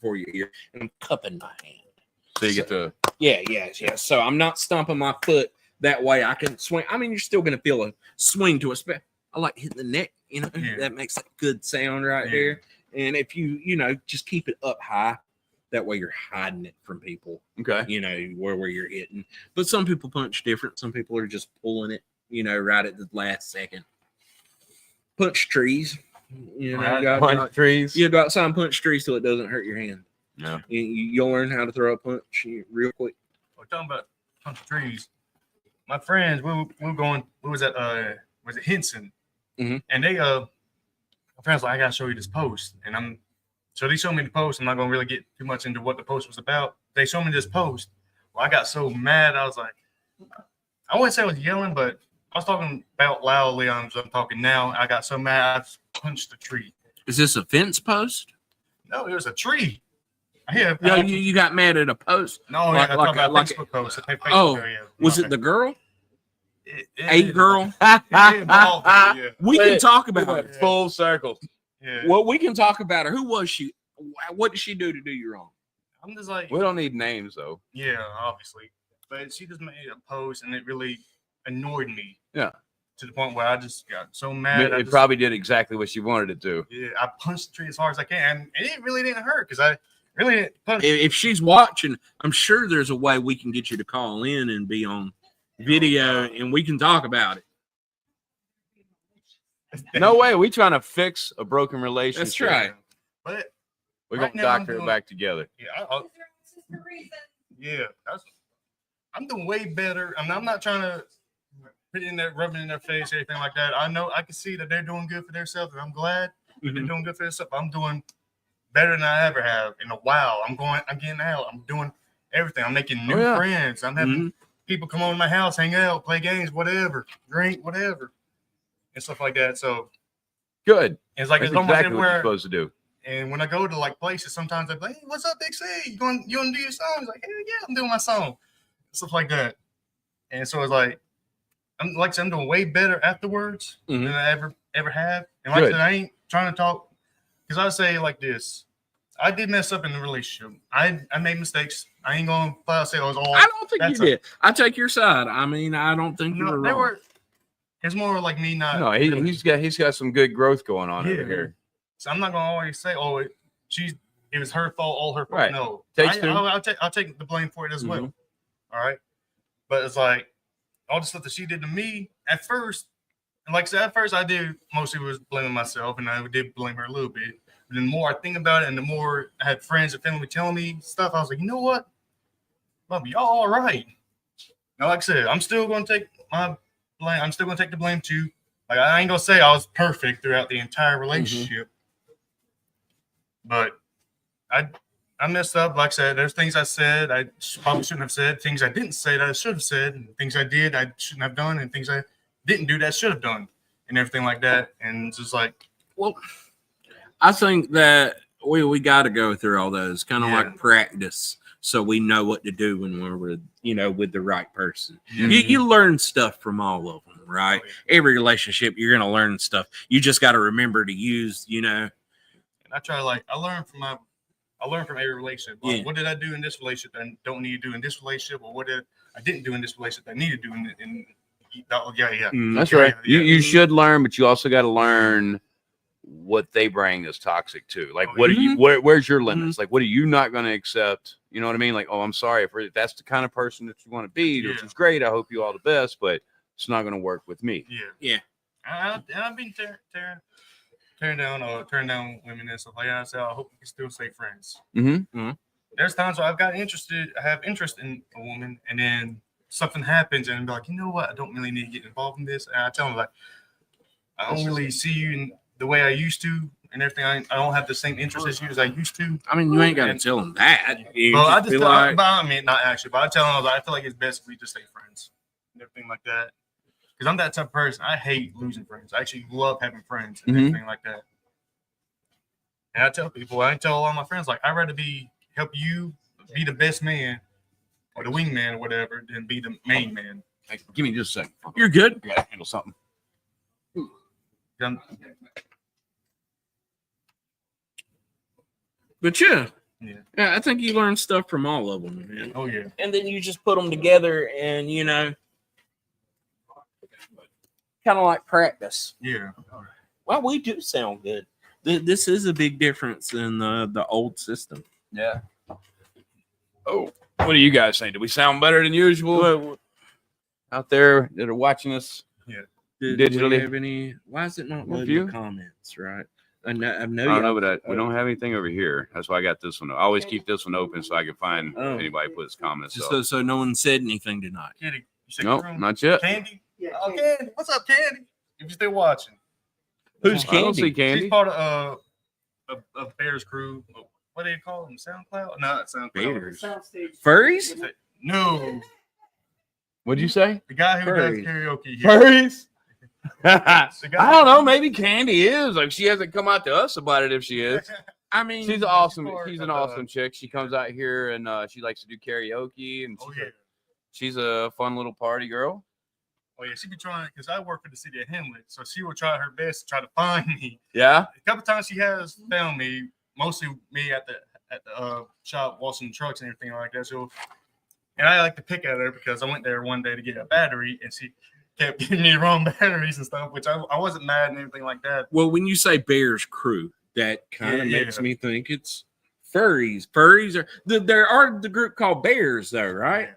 for your ear, and I'm cupping my hand. So you get to. Yeah. So I'm not stomping my foot. That way I can swing. I mean, you're still going to feel a swing to a spin. I like hitting the neck. That makes a good sound right there. And if you just keep it up high, that way you're hiding it from people. Okay. Where you're hitting. But some people punch different. Some people are just pulling it, right at the last second. Punch trees. Punch trees. You go outside and punch trees till it doesn't hurt your hand. Yeah. You'll learn how to throw a punch real quick. We're talking about punch trees. my friends, we were going. We was at was it Henson, Mhm. and they my friends like, I gotta show you this post, and so they showed me the post. I'm not gonna really get too much into what the post was about. They showed me this post. Well, I got so mad. I was like, I wouldn't say I was yelling, but I was talking about loudly. I'm talking now. I got so mad, I punched the tree. Is this a fence post? No, it was a tree. Yeah, No, you got mad at a post. no, like- yeah, I'm like talking a- about like Facebook post. Facebook, Oh, yeah. Was Okay. it the girl? It- A girl? yeah. We can talk about it. Full circle. Yeah. Well, we can talk about her. Who was she? What did she do to do you wrong? I'm just like, We don't need names though. yeah, obviously. But she just made a post and it really annoyed me. Yeah. To the point where I just got so mad. It probably did exactly what she wanted it to. Yeah, I punched the tree as hard as I can. And it really didn't hurt because I really didn't punch. If she's watching, I'm sure there's a way we can get you to call in and be on video, and we can talk about it. No way. We trying to fix a broken relationship. That's right. But We're Right gonna now, I'm doctor it doing- back together. yeah, I'm doing way better. I'm not trying to put it in there, rubbing it in their face, or anything like that. I know I can see that they're doing good for themselves, and I'm glad that they're doing good for themselves. I'm doing better than I ever have in a while. I'm getting out. I'm doing everything. I'm making new friends. I'm having people come over to my house, hang out, play games, whatever, drink, whatever, and stuff like that. So Good. it's like That's it's almost exactly what you're everywhere. supposed to do. And when I go to like places, sometimes I'm like, "Hey, what's up, Bic C? You want to do your song?" He's like, "Hell yeah, I'm doing my song," stuff like that. And so it's like, I'm doing way better afterwards than I ever have. And like I said, I ain't trying to talk because I say it like this: I did mess up in the relationship. I made mistakes. I ain't gonna say it was all. I don't think you did. I take your side. I mean, I don't think you were they wrong. were. It's more like me not. No, he's got some good growth going on over Yeah. here. So I'm not gonna always say, "Oh, it was her fault, all her fault." Right. No, Takes two. I'll take the blame for it as well. All right, but it's like all the stuff that she did to me at first, and like I said, at first I did mostly was blaming myself, and I did blame her a little bit. But the more I think about it, and the more I had friends and family telling me stuff, I was like, you know what, Bobby, y'all all right. Now, like I said, I'm still gonna take my blame. I'm still gonna take the blame too. Like I ain't gonna say I was perfect throughout the entire relationship. But I messed up. Like I said, there's things I said I probably shouldn't have said, things I didn't say that I should have said, and things I did I shouldn't have done, and things I didn't do that I should have done, and everything like that. And it's just like, Well, I think that we got to go through all those, kind of like practice, so we know what to do when we're with the right person. You learn stuff from all of them, right? Every relationship, you're gonna learn stuff. You just got to remember to use, And I try to I learn from every relationship. Like, what did I do in this relationship that I don't need to do in this relationship, or what did I didn't do in this relationship that I need to do in That's right. You should learn, but you also got to learn what they bring is toxic too. Like, what are you? Where's your limits? Like, what are you not going to accept? You know what I mean? Like, oh, I'm sorry if that's the kind of person that you want to be, which is great. I hope you all the best, but it's not going to work with me. Yeah. I've been tearing down women and stuff like that. So I hope we can still stay friends. There's times where I have interest in a woman, and then something happens, and I'm like, you know what? I don't really need to get involved in this. And I tell them, like, I don't really see you in the way I used to, and everything. I don't have the same interest as you as I used to. I mean, you ain't got to tell them that. Well, I just not actually, but I tell them, I feel like it's best if we just stay friends and everything like that. Because I'm that type of person. I hate losing friends. I actually love having friends and everything like that. And I tell people, I tell all my friends, like, I'd rather help you be the best man or the wingman or whatever than be the main man. Hey, give me just a second. You're good. I gotta handle something. But yeah, I think you learn stuff from all of them, man. Oh yeah. And then you just put them together, and kind of like practice. Yeah. Well, we do sound good. This is a big difference in the old system. Yeah. Oh, what do you guys think? Do we sound better than usual out there that are watching us? Yeah. Do digitally? we have any? Why is it not loading the comments? Right. I don't know, but we don't have anything over here. That's why I got this one. I always keep this one open so I can find anybody put his comments. So no one said anything tonight. Kitty. You said Nope, Groom? not yet. Candy? Yeah, Oh, Candy. What's up, Candy? If you're still watching. Who's I don't see Candy? Candy. She's part of Bears crew. What do you call them? SoundCloud? No, it's SoundCloud. Bears. Soundstage. Furries? No. What'd you say? The guy who Furries. does karaoke here. Furries. The guy- I don't know. Maybe Candy is. Like, she hasn't come out to us about it if she is. I mean, She's awesome. part She's of an awesome chick. She comes out here and she likes to do karaoke. And Oh, yeah. she's a fun little party girl. Oh, yeah. She be trying, because I work for the city of Hamlet. So she will try her best to try to find me. Yeah. A couple times she has found me, mostly me at the shop washing trucks and everything like that. So, and I like to pick at her because I went there one day to get a battery and she kept giving me the wrong batteries and stuff, which I wasn't mad and everything like that. well, when you say Bears crew, that kind of Yeah, makes yeah. me think it's furries. Furries are there are the group called Bears though, right?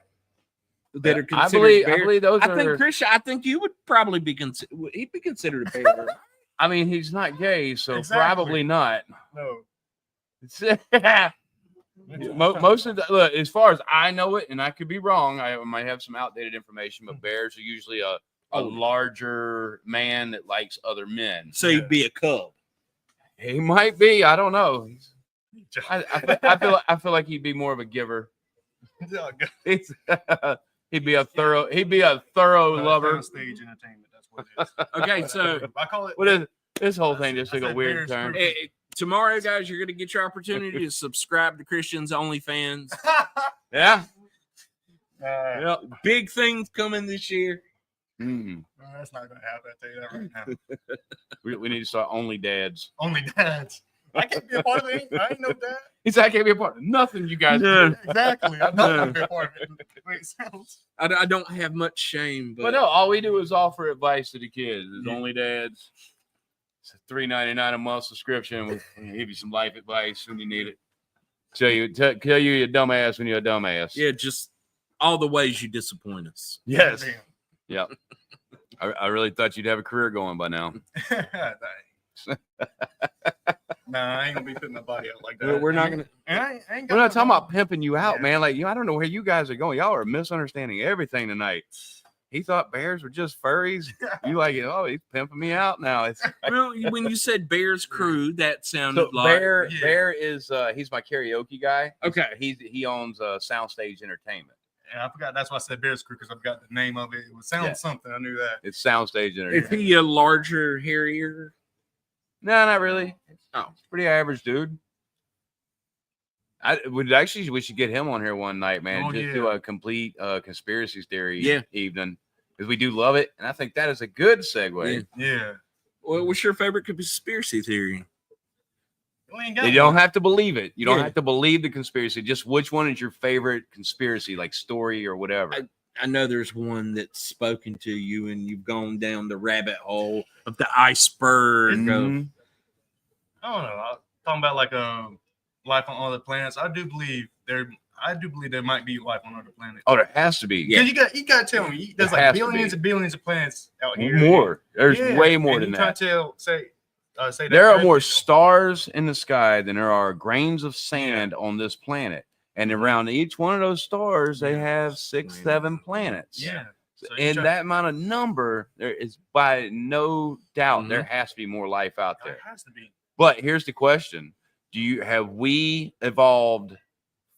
That are I considered believe bears. those I are. think Christian. I think you would probably be considered. He'd be considered a bear. I mean, he's not gay, so Exactly. probably not. No. Most of the look, as far as I know it, and I could be wrong, I might have some outdated information, but bears are usually a larger man that likes other men. So he'd be a cub. He might be. I don't know. I feel like he'd be more of a giver. He's- he'd be a thorough lover. Stage entertainment. That's what it is. Okay, so I call it. What is this whole thing? Just took a said weird Bears turn. crew. tomorrow, guys, you're gonna get your opportunity to subscribe to Christian's OnlyFans. Yeah. Yeah. Big things coming this year. Mm. That's not gonna happen. I tell you that right now. We need to start only dads. Only dads. I can't be a part of it. I ain't no dad. He said I can't be a part of nothing. You guys do. Exactly. I'm not gonna be a part of it. Wait, sounds. I don't have much shame, But but no, all we do is offer advice to the kids. It's Yeah. only dads. It's a $3.99 a month subscription. We'll give you some life advice when you need it. Tell you you're a dumbass when you're a dumbass. yeah, just all the ways you disappoint us. Yes. Damn. Yeah. I really thought you'd have a career going by now. Nah, I ain't gonna be putting my body out like that. We're not gonna. And I ain't We're not talking about pimping you out, Yeah. man. Like, I don't know where you guys are going. Y'all are misunderstanding everything tonight. He thought bears were just furries. You like it? Oh, he's pimping me out now. It's Well, when you said Bears Crew, that sounded so like Yeah. Bear is he's my karaoke guy. okay. He owns Soundstage Entertainment. Yeah, I forgot. That's why I said Bears Crew because I've got the name of it. It would sound Yeah. something. I knew that. It's Soundstage Is Entertainment. he a larger, hairier? No, not really. Oh. It's pretty average, dude. We should get him on here one night, man. Oh, Just do yeah. a complete conspiracy theory Yeah. evening. Because we do love it. And I think that is a good segue. Yeah. Yeah. Well, what's your favorite conspiracy theory? We ain't got You don't one. have to believe it. You don't Yeah. have to believe the conspiracy. Just which one is your favorite conspiracy, like story or whatever. I know there's one that's spoken to you, and you've gone down the rabbit hole of the iceberg. Of, Mhm. I don't know. I'm talking about like life on other planets. I do believe there might be life on other planets. Oh, there has to be. Yeah. Because you got to tell me there's There like has to billions be. and billions of planets out here. More. There's Yeah, way more and than you trying that. to say that There are more Earth is- stars in the sky than there are grains of sand on this planet. And around each one of those stars, they have 6, 7 planets. Yeah. So you In try- that amount of number, there is by no doubt there Mhm. has to be more life out there. There has to be. But here's the question: have we evolved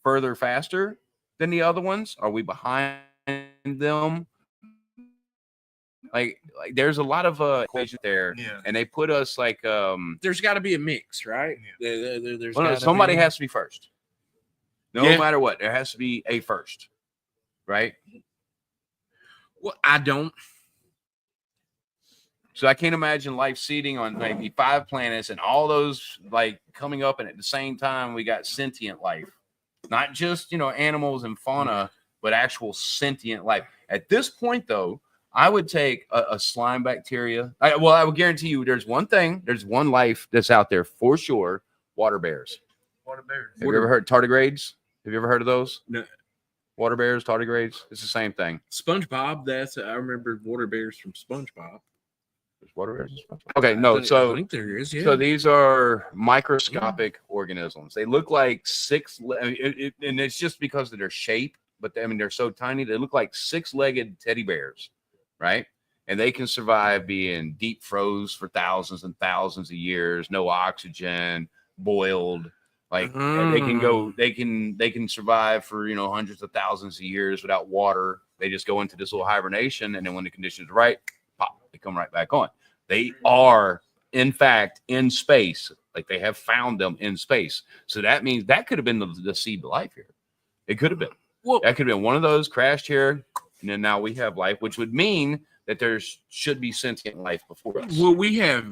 further faster than the other ones? Are we behind them? Like there's a lot of equation there, Yeah. and they put us like there's got to be a mix, right? There's well, no, gotta somebody be- has to be first. No Yeah. matter what, there has to be a first, right? Well, I don't. So I can't imagine life seeding on maybe 5 planets and all those like coming up, and at the same time we got sentient life, not just animals and fauna, but actual sentient life. At this point, though, I would take a slime bacteria. I would guarantee you, there's one life that's out there for sure: water bears. Water bears. Have you ever heard tardigrades? Have you ever heard of those? No. Water bears, tardigrades. It's the same thing. SpongeBob. I remember water bears from SpongeBob. There's water bears. Okay, no. I So think there is. Yeah. So these are microscopic organisms. They look like and it's just because of their shape. but I mean, they're so tiny. They look like 6-legged teddy bears, right? And they can survive being deep froze for thousands and thousands of years, no oxygen, boiled. Like they can go, they can survive for, you know, hundreds of thousands of years without water. They just go into this little hibernation, and then when the conditions are right, pop, they come right back on. They are, in fact, in space. Like they have found them in space. So that means that could have been the seed to life here. It could have been. Well, that could have been one of those crashed here, and then now we have life, which would mean that there should be sentient life before us. Well, we have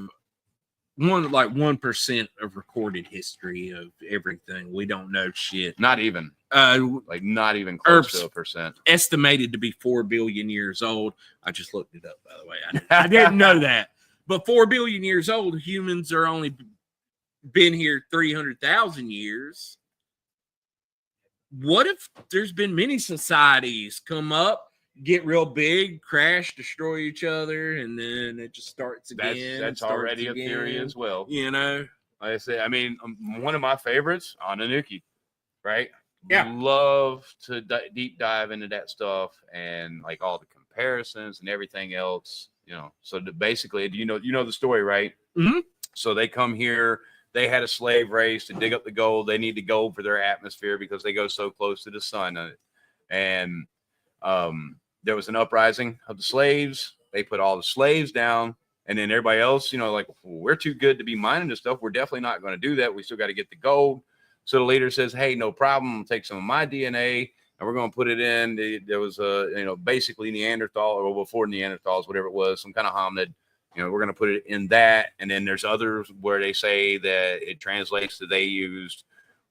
1% of recorded history of everything. We don't know shit. Not even. Like not even close to a percent. Estimated to be 4 billion years old. I just looked it up, by the way. I didn't know that. But 4 billion years old, humans are only been here 300,000 years. What if there's been many societies come up, get real big, crash, destroy each other, and then it just starts again? That's already a theory as well. You know, like I say, I mean, one of my favorites, Anunnaki, right? Yeah, love to deep dive into that stuff and like all the comparisons and everything else. You know, so basically, you know the story, right? Mm-hmm. So they come here. They had a slave race to dig up the gold. They need the gold for their atmosphere because they go so close to the sun. And there was an uprising of the slaves. They put all the slaves down. And then everybody else, you know, like, we're too good to be mining this stuff. We're definitely not going to do that. We still got to get the gold. So the leader says, hey, no problem. Take some of my DNA and we're going to put it in. There was basically Neanderthal, or before Neanderthals, whatever it was, some kind of hominid. You know, we're going to put it in that. And then there's others where they say that it translates to they used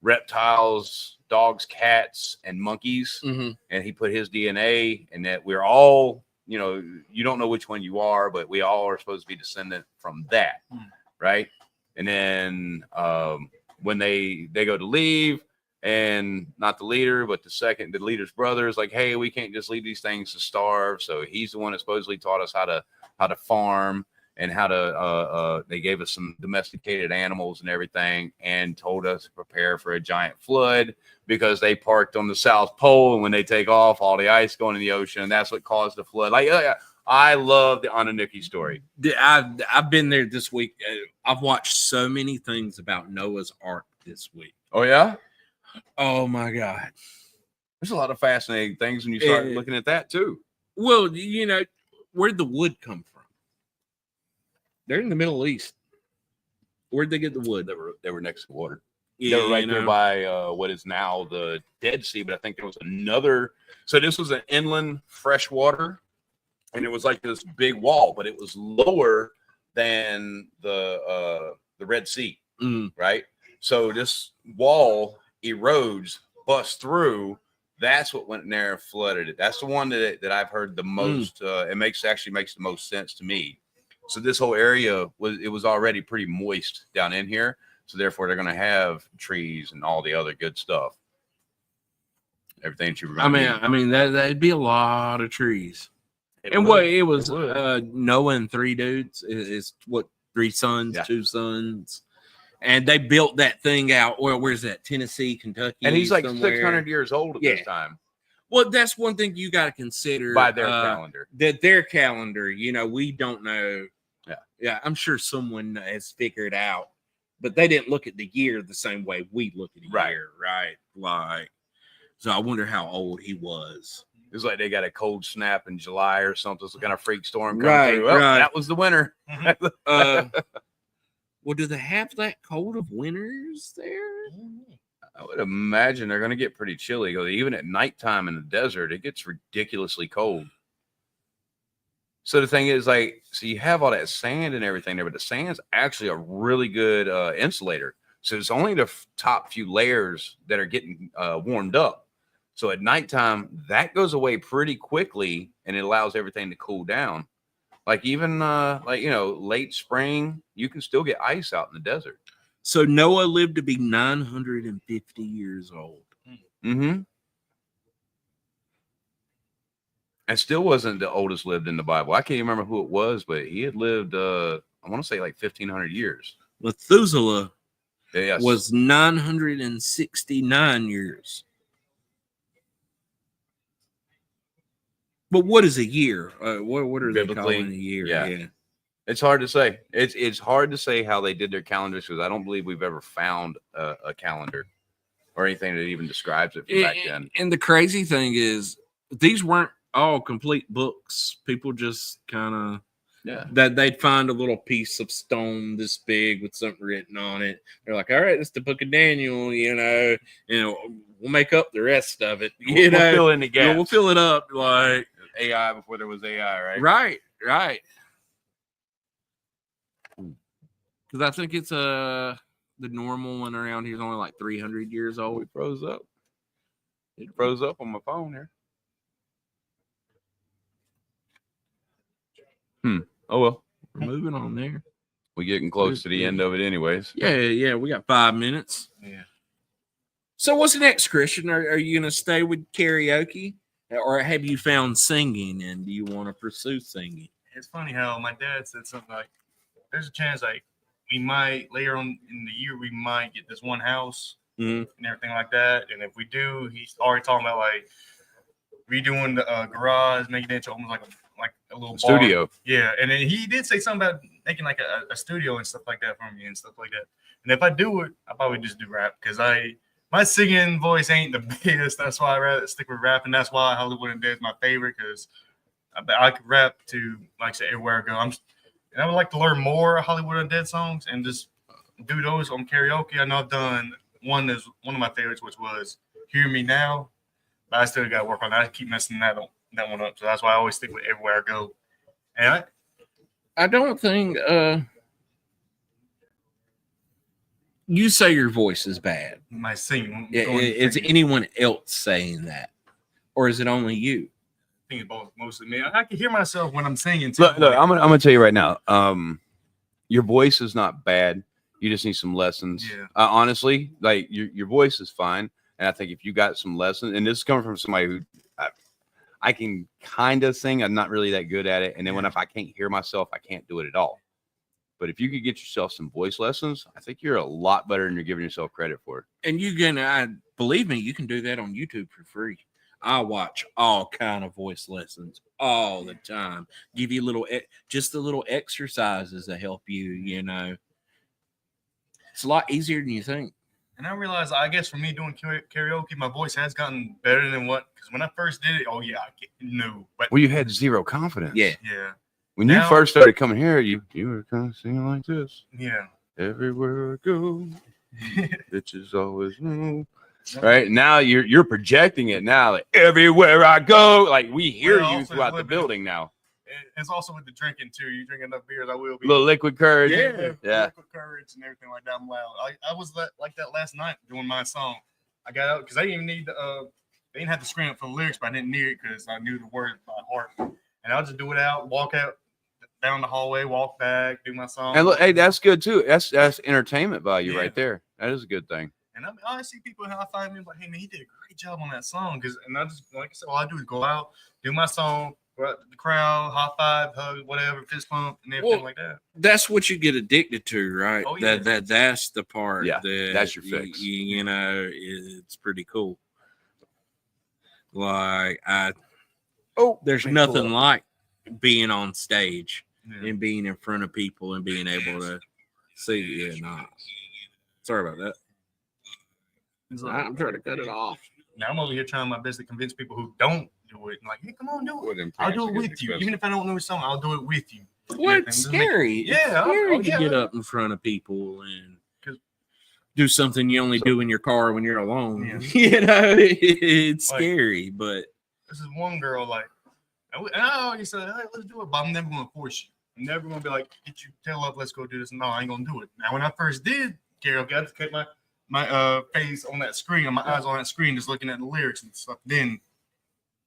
reptiles, dogs, cats, and monkeys. Mm-hmm. And he put his DNA, and that we're all, you know, you don't know which one you are, but we all are supposed to be descendant from that. Right. And then when they go to leave, and not the leader, but the leader's brother is like, hey, we can't just leave these things to starve. So he's the one that supposedly taught us how to farm and how to they gave us some domesticated animals and everything, and told us to prepare for a giant flood because they parked on the South Pole, and when they take off, all the ice going in the ocean, and that's what caused the flood. Like, I love the Anunnaki story. I've been there this week. I've watched so many things about Noah's Ark this week. Oh yeah. Oh my God. There's a lot of fascinating things when you start looking at that too. Well, you know, where'd the wood come from? They're in the Middle East. Where'd they get the wood? They were next to water. Yeah, they were right there by what is now the Dead Sea, but I think there was another. So this was an inland freshwater, and it was like this big wall, but it was lower than the Red Sea, right? So this wall erodes, busts through. That's what went in there and flooded it. That's the one that I've heard the most. It makes the most sense to me. So this whole area was already pretty moist down in here. So therefore, they're going to have trees and all the other good stuff. Everything that you were. I mean that'd be a lot of trees. It was Noah and 3 dudes. Is what 3 sons, 2 sons. And they built that thing out. Well, where's that? Tennessee, Kentucky. And he's like somewhere. 600 years old at this time. Well, that's one thing you got to consider. By their calendar. Their calendar, you know, we don't know. Yeah. Yeah, I'm sure someone has figured out. But they didn't look at the year the same way we look at a year, right? Like, so I wonder how old he was. It was like they got a cold snap in July or something. Some kind of freak storm coming through. Well, that was the winter. Well, do they have that cold of winters there? I would imagine they're going to get pretty chilly. Even at nighttime in the desert, it gets ridiculously cold. So the thing is, like, so you have all that sand and everything there, but the sand's actually a really good insulator. So it's only the top few layers that are getting warmed up. So at nighttime, that goes away pretty quickly, and it allows everything to cool down. Like even late spring, you can still get ice out in the desert. So Noah lived to be 950 years old. Mm-hmm. And still wasn't the oldest lived in the Bible. I can't even remember who it was, but he had lived, I want to say like 1,500 years. Methuselah was 969 years. But what is a year? What are they Biblically, calling a year? yeah. It's hard to say. It's hard to say how they did their calendars because I don't believe we've ever found a calendar or anything that even describes it from back then. And the crazy thing is, these weren't all complete books. People just kind of that they'd find a little piece of stone this big with something written on it. They're like, all right, it's the Book of Daniel. We'll make up the rest of it. We'll fill in the gaps. We'll fill it up like AI before there was AI, right? Right. Because I think it's the normal one around here is only like 300 years old. It froze up. It froze up on my phone here. Oh well, we're moving on there. We're getting close to the end of it, anyways. Yeah. We got 5 minutes. Yeah. So what's next, Christian? Are you gonna stay with karaoke, or have you found singing, and do you want to pursue singing? It's funny how my dad said something like, "There's a chance like we might later on in the year we might get this one house and everything like that, and if we do, he's already talking about like redoing the garage, making it into almost like a little studio." Bar. Yeah, and then he did say something about making like a studio and stuff like that for me and stuff like that. And if I do it, I probably just do rap because my singing voice ain't the best. That's why I rather stick with rap, and that's why Hollywood and Dead is my favorite because I could rap to like I say everywhere I go. And I would like to learn more Hollywood and Dead songs and just do those on karaoke. I know I've done one of my favorites, which was "Hear Me Now," but I still got to work on that. I keep messing that one up, so that's why I always stick with everywhere I go. And I don't think you say your voice is bad. My singing. Is anyone else saying that, or is it only you? I think it's both, mostly me. I can hear myself when I'm singing too. Look, I'm gonna tell you right now. Your voice is not bad. You just need some lessons. Yeah. Honestly, like your voice is fine, and I think if you got some lessons, and this is coming from somebody who I can kind of sing. I'm not really that good at it, and then if I can't hear myself, I can't do it at all. But if you could get yourself some voice lessons, I think you're a lot better than you're giving yourself credit for. And believe me, you can do that on YouTube for free. I watch all kind of voice lessons all the time. Give you just the little exercises that help you, It's a lot easier than you think. And I realized, I guess for me doing karaoke, my voice has gotten better than because when I first did it, But well, you had zero confidence. Yeah. When you first started coming here, you were kind of singing like this. Yeah. Everywhere I go, bitches always know. Right now, you're projecting it now. Like everywhere I go, like we hear you throughout the building now. It's also with the drinking too. You drink enough beers, I will be. Little liquid courage. Yeah. Liquid courage and everything like that. I'm loud. I was like that last night doing my song. I got out because they didn't even need they didn't have to scream up for the lyrics, but I didn't need it because I knew the words by heart. And I'll just do it out, walk out down the hallway, walk back, do my song. And look, hey, that's good too. That's entertainment value right there. That is a good thing. And I see people how I find me like, hey man, he did a great job on that song. And I just like I said, all I do is go out, do my song. The crowd, high five, hug, whatever, fist pump, and everything like that. That's what you get addicted to, right? Oh, yeah. That's the part. Yeah, that's your fix. It's pretty cool. Like there's pretty nothing cool. like being on stage and being in front of people and being able to see. Sorry about that. I'm trying to cut it off. Now I'm over here trying my best to convince people who don't do it. Like, hey, come on, do it. I'll do it with you. Even if I don't know the song, I'll do it with you. Well, it's scary. Yeah. It's scary to get up in front of people and do something you only do in your car when you're alone. Yeah. It's scary, but this is one girl like, and I always said, hey, let's do it, but I'm never going to force you. I'm never going to be like, get you tail up, let's go do this. No, I ain't going to do it. Now, when I first did karaoke, I just kept my face on that screen, and my eyes on that screen, just looking at the lyrics and stuff. Then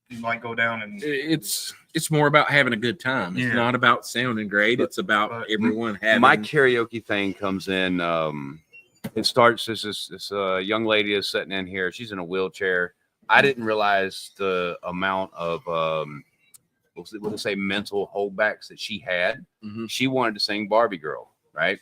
you might go down and it's more about having a good time. It's not about sounding great. It's about everyone having. My karaoke thing comes in. It starts. This young lady is sitting in here. She's in a wheelchair. I didn't realize the amount of what say mental holdbacks that she had. Mm-hmm. She wanted to sing Barbie Girl, right?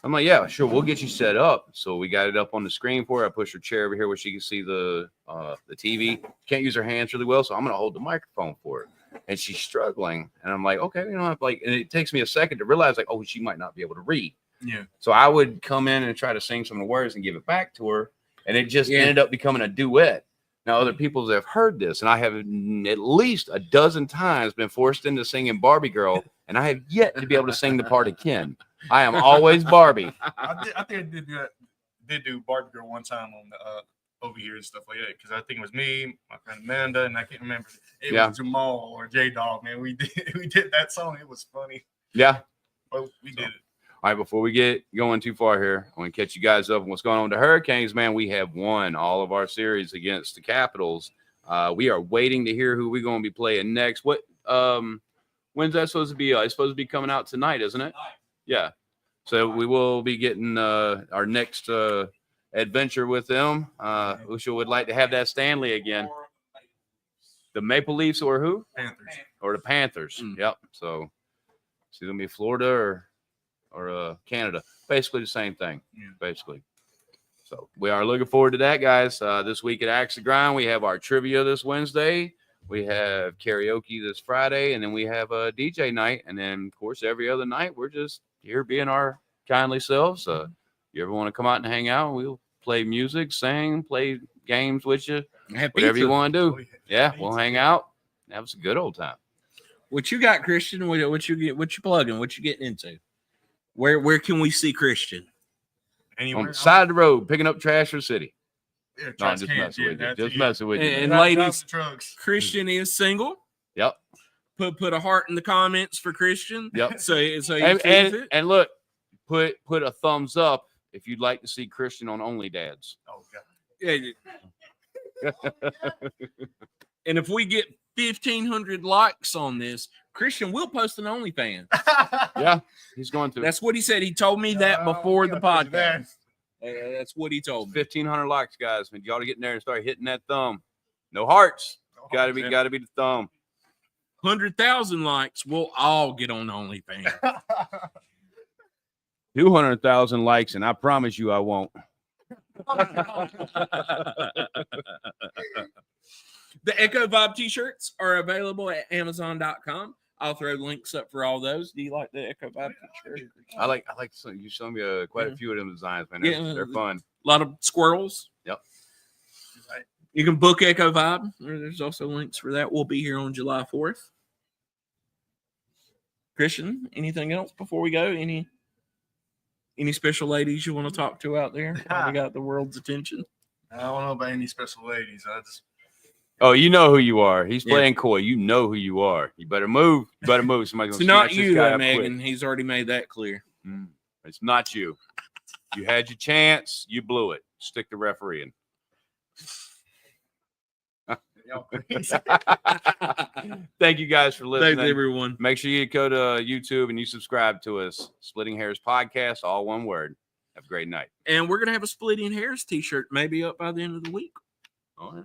I'm like, yeah, sure, we'll get you set up. So we got it up on the screen for her. I pushed her chair over here where she can see the TV. Can't use her hands really well, so I'm gonna hold the microphone for her. and she's struggling. And I'm like, okay, like, and it takes me a second to realize, like, oh, she might not be able to read. Yeah. So I would come in and try to sing some of the words and give it back to her, and it just Yeah. ended up becoming a duet. Now, other people have heard this, and I have at least a dozen times been forced into singing Barbie Girl, and I have yet to be able to sing the part of Ken. I am always Barbie. I think I did do Barbie Girl one time on the over here and stuff like that, because I think it was me, my friend Amanda, and I can't remember. It was Jamal or J Dog, man. We did that song. It was funny. Yeah. But we did it. All right, before we get going too far here, I want to catch you guys up on what's going on with the Hurricanes, man. We have won all of our series against the Capitals. We are waiting to hear who we're going to be playing next. When's that supposed to be? It's supposed to be coming out tonight, isn't it? Yeah. So we will be getting our next adventure with them. Usha would like to have that Stanley again. The Maple Leafs or who? Panthers. Or the Panthers. Yep. So it's either going to be Florida or Canada. Basically the same thing. Yeah. Basically. So we are looking forward to that, guys. This week at Axe the Grind, we have our trivia this Wednesday. We have karaoke this Friday, and then we have a DJ night. And then, of course, every other night, we're just here being our kindly selves. You ever want to come out and hang out, we'll play music, sing, play games with you, whatever you want to do. Yeah, we'll hang out. Have us a good old time. What you got, Christian? What you plugging? What you getting into? Where can we see Christian? Anywhere on the side of the road, picking up trash for the city. Yeah, No, I'm just messing with you. Just messing with you. And man. ladies, trucks. Christian is single. Yep. Put a heart in the comments for Christian. Yep. So you and, sees it. and look, put a thumbs up if you'd like to see Christian on Only Dads. Oh God. Yeah. And if we get 1,500 likes on this, Christian will post an OnlyFans. Yeah, he's going to. That's what he said. He told me that before the podcast. That's what he told me. 1,500 likes, guys. Man, you ought to get in there and start hitting that thumb. No hearts. Got to be the thumb. 100,000 likes, we'll all get on OnlyFans. 200,000 likes, and I promise you I won't. The Echo Vibe t-shirts are available at Amazon.com. I'll throw links up for all those. Do you like the Echo Vibe t-shirt? I like you showed me quite a few of them designs, man. They're fun. A lot of squirrels. Yep. You can book Echo Vibe. There's also links for that. We'll be here on July 4th. Christian, anything else before we go? Any special ladies you want to talk to out there? We got the world's attention. I don't know about any special ladies. Oh, you know who you are. He's playing coy. You know who you are. You better move. Somebody's It's gonna not snatch you, this guy though, up Megan. quick. He's already made that clear. It's not you. You had your chance. You blew it. Stick the referee in. Thank you guys for listening. Thanks, everyone. Make sure you go to YouTube and you subscribe to us. Splitting Hairs Podcast, all one word. Have a great night. And we're going to have a Splitting Hairs t-shirt maybe up by the end of the week. Oh, yeah.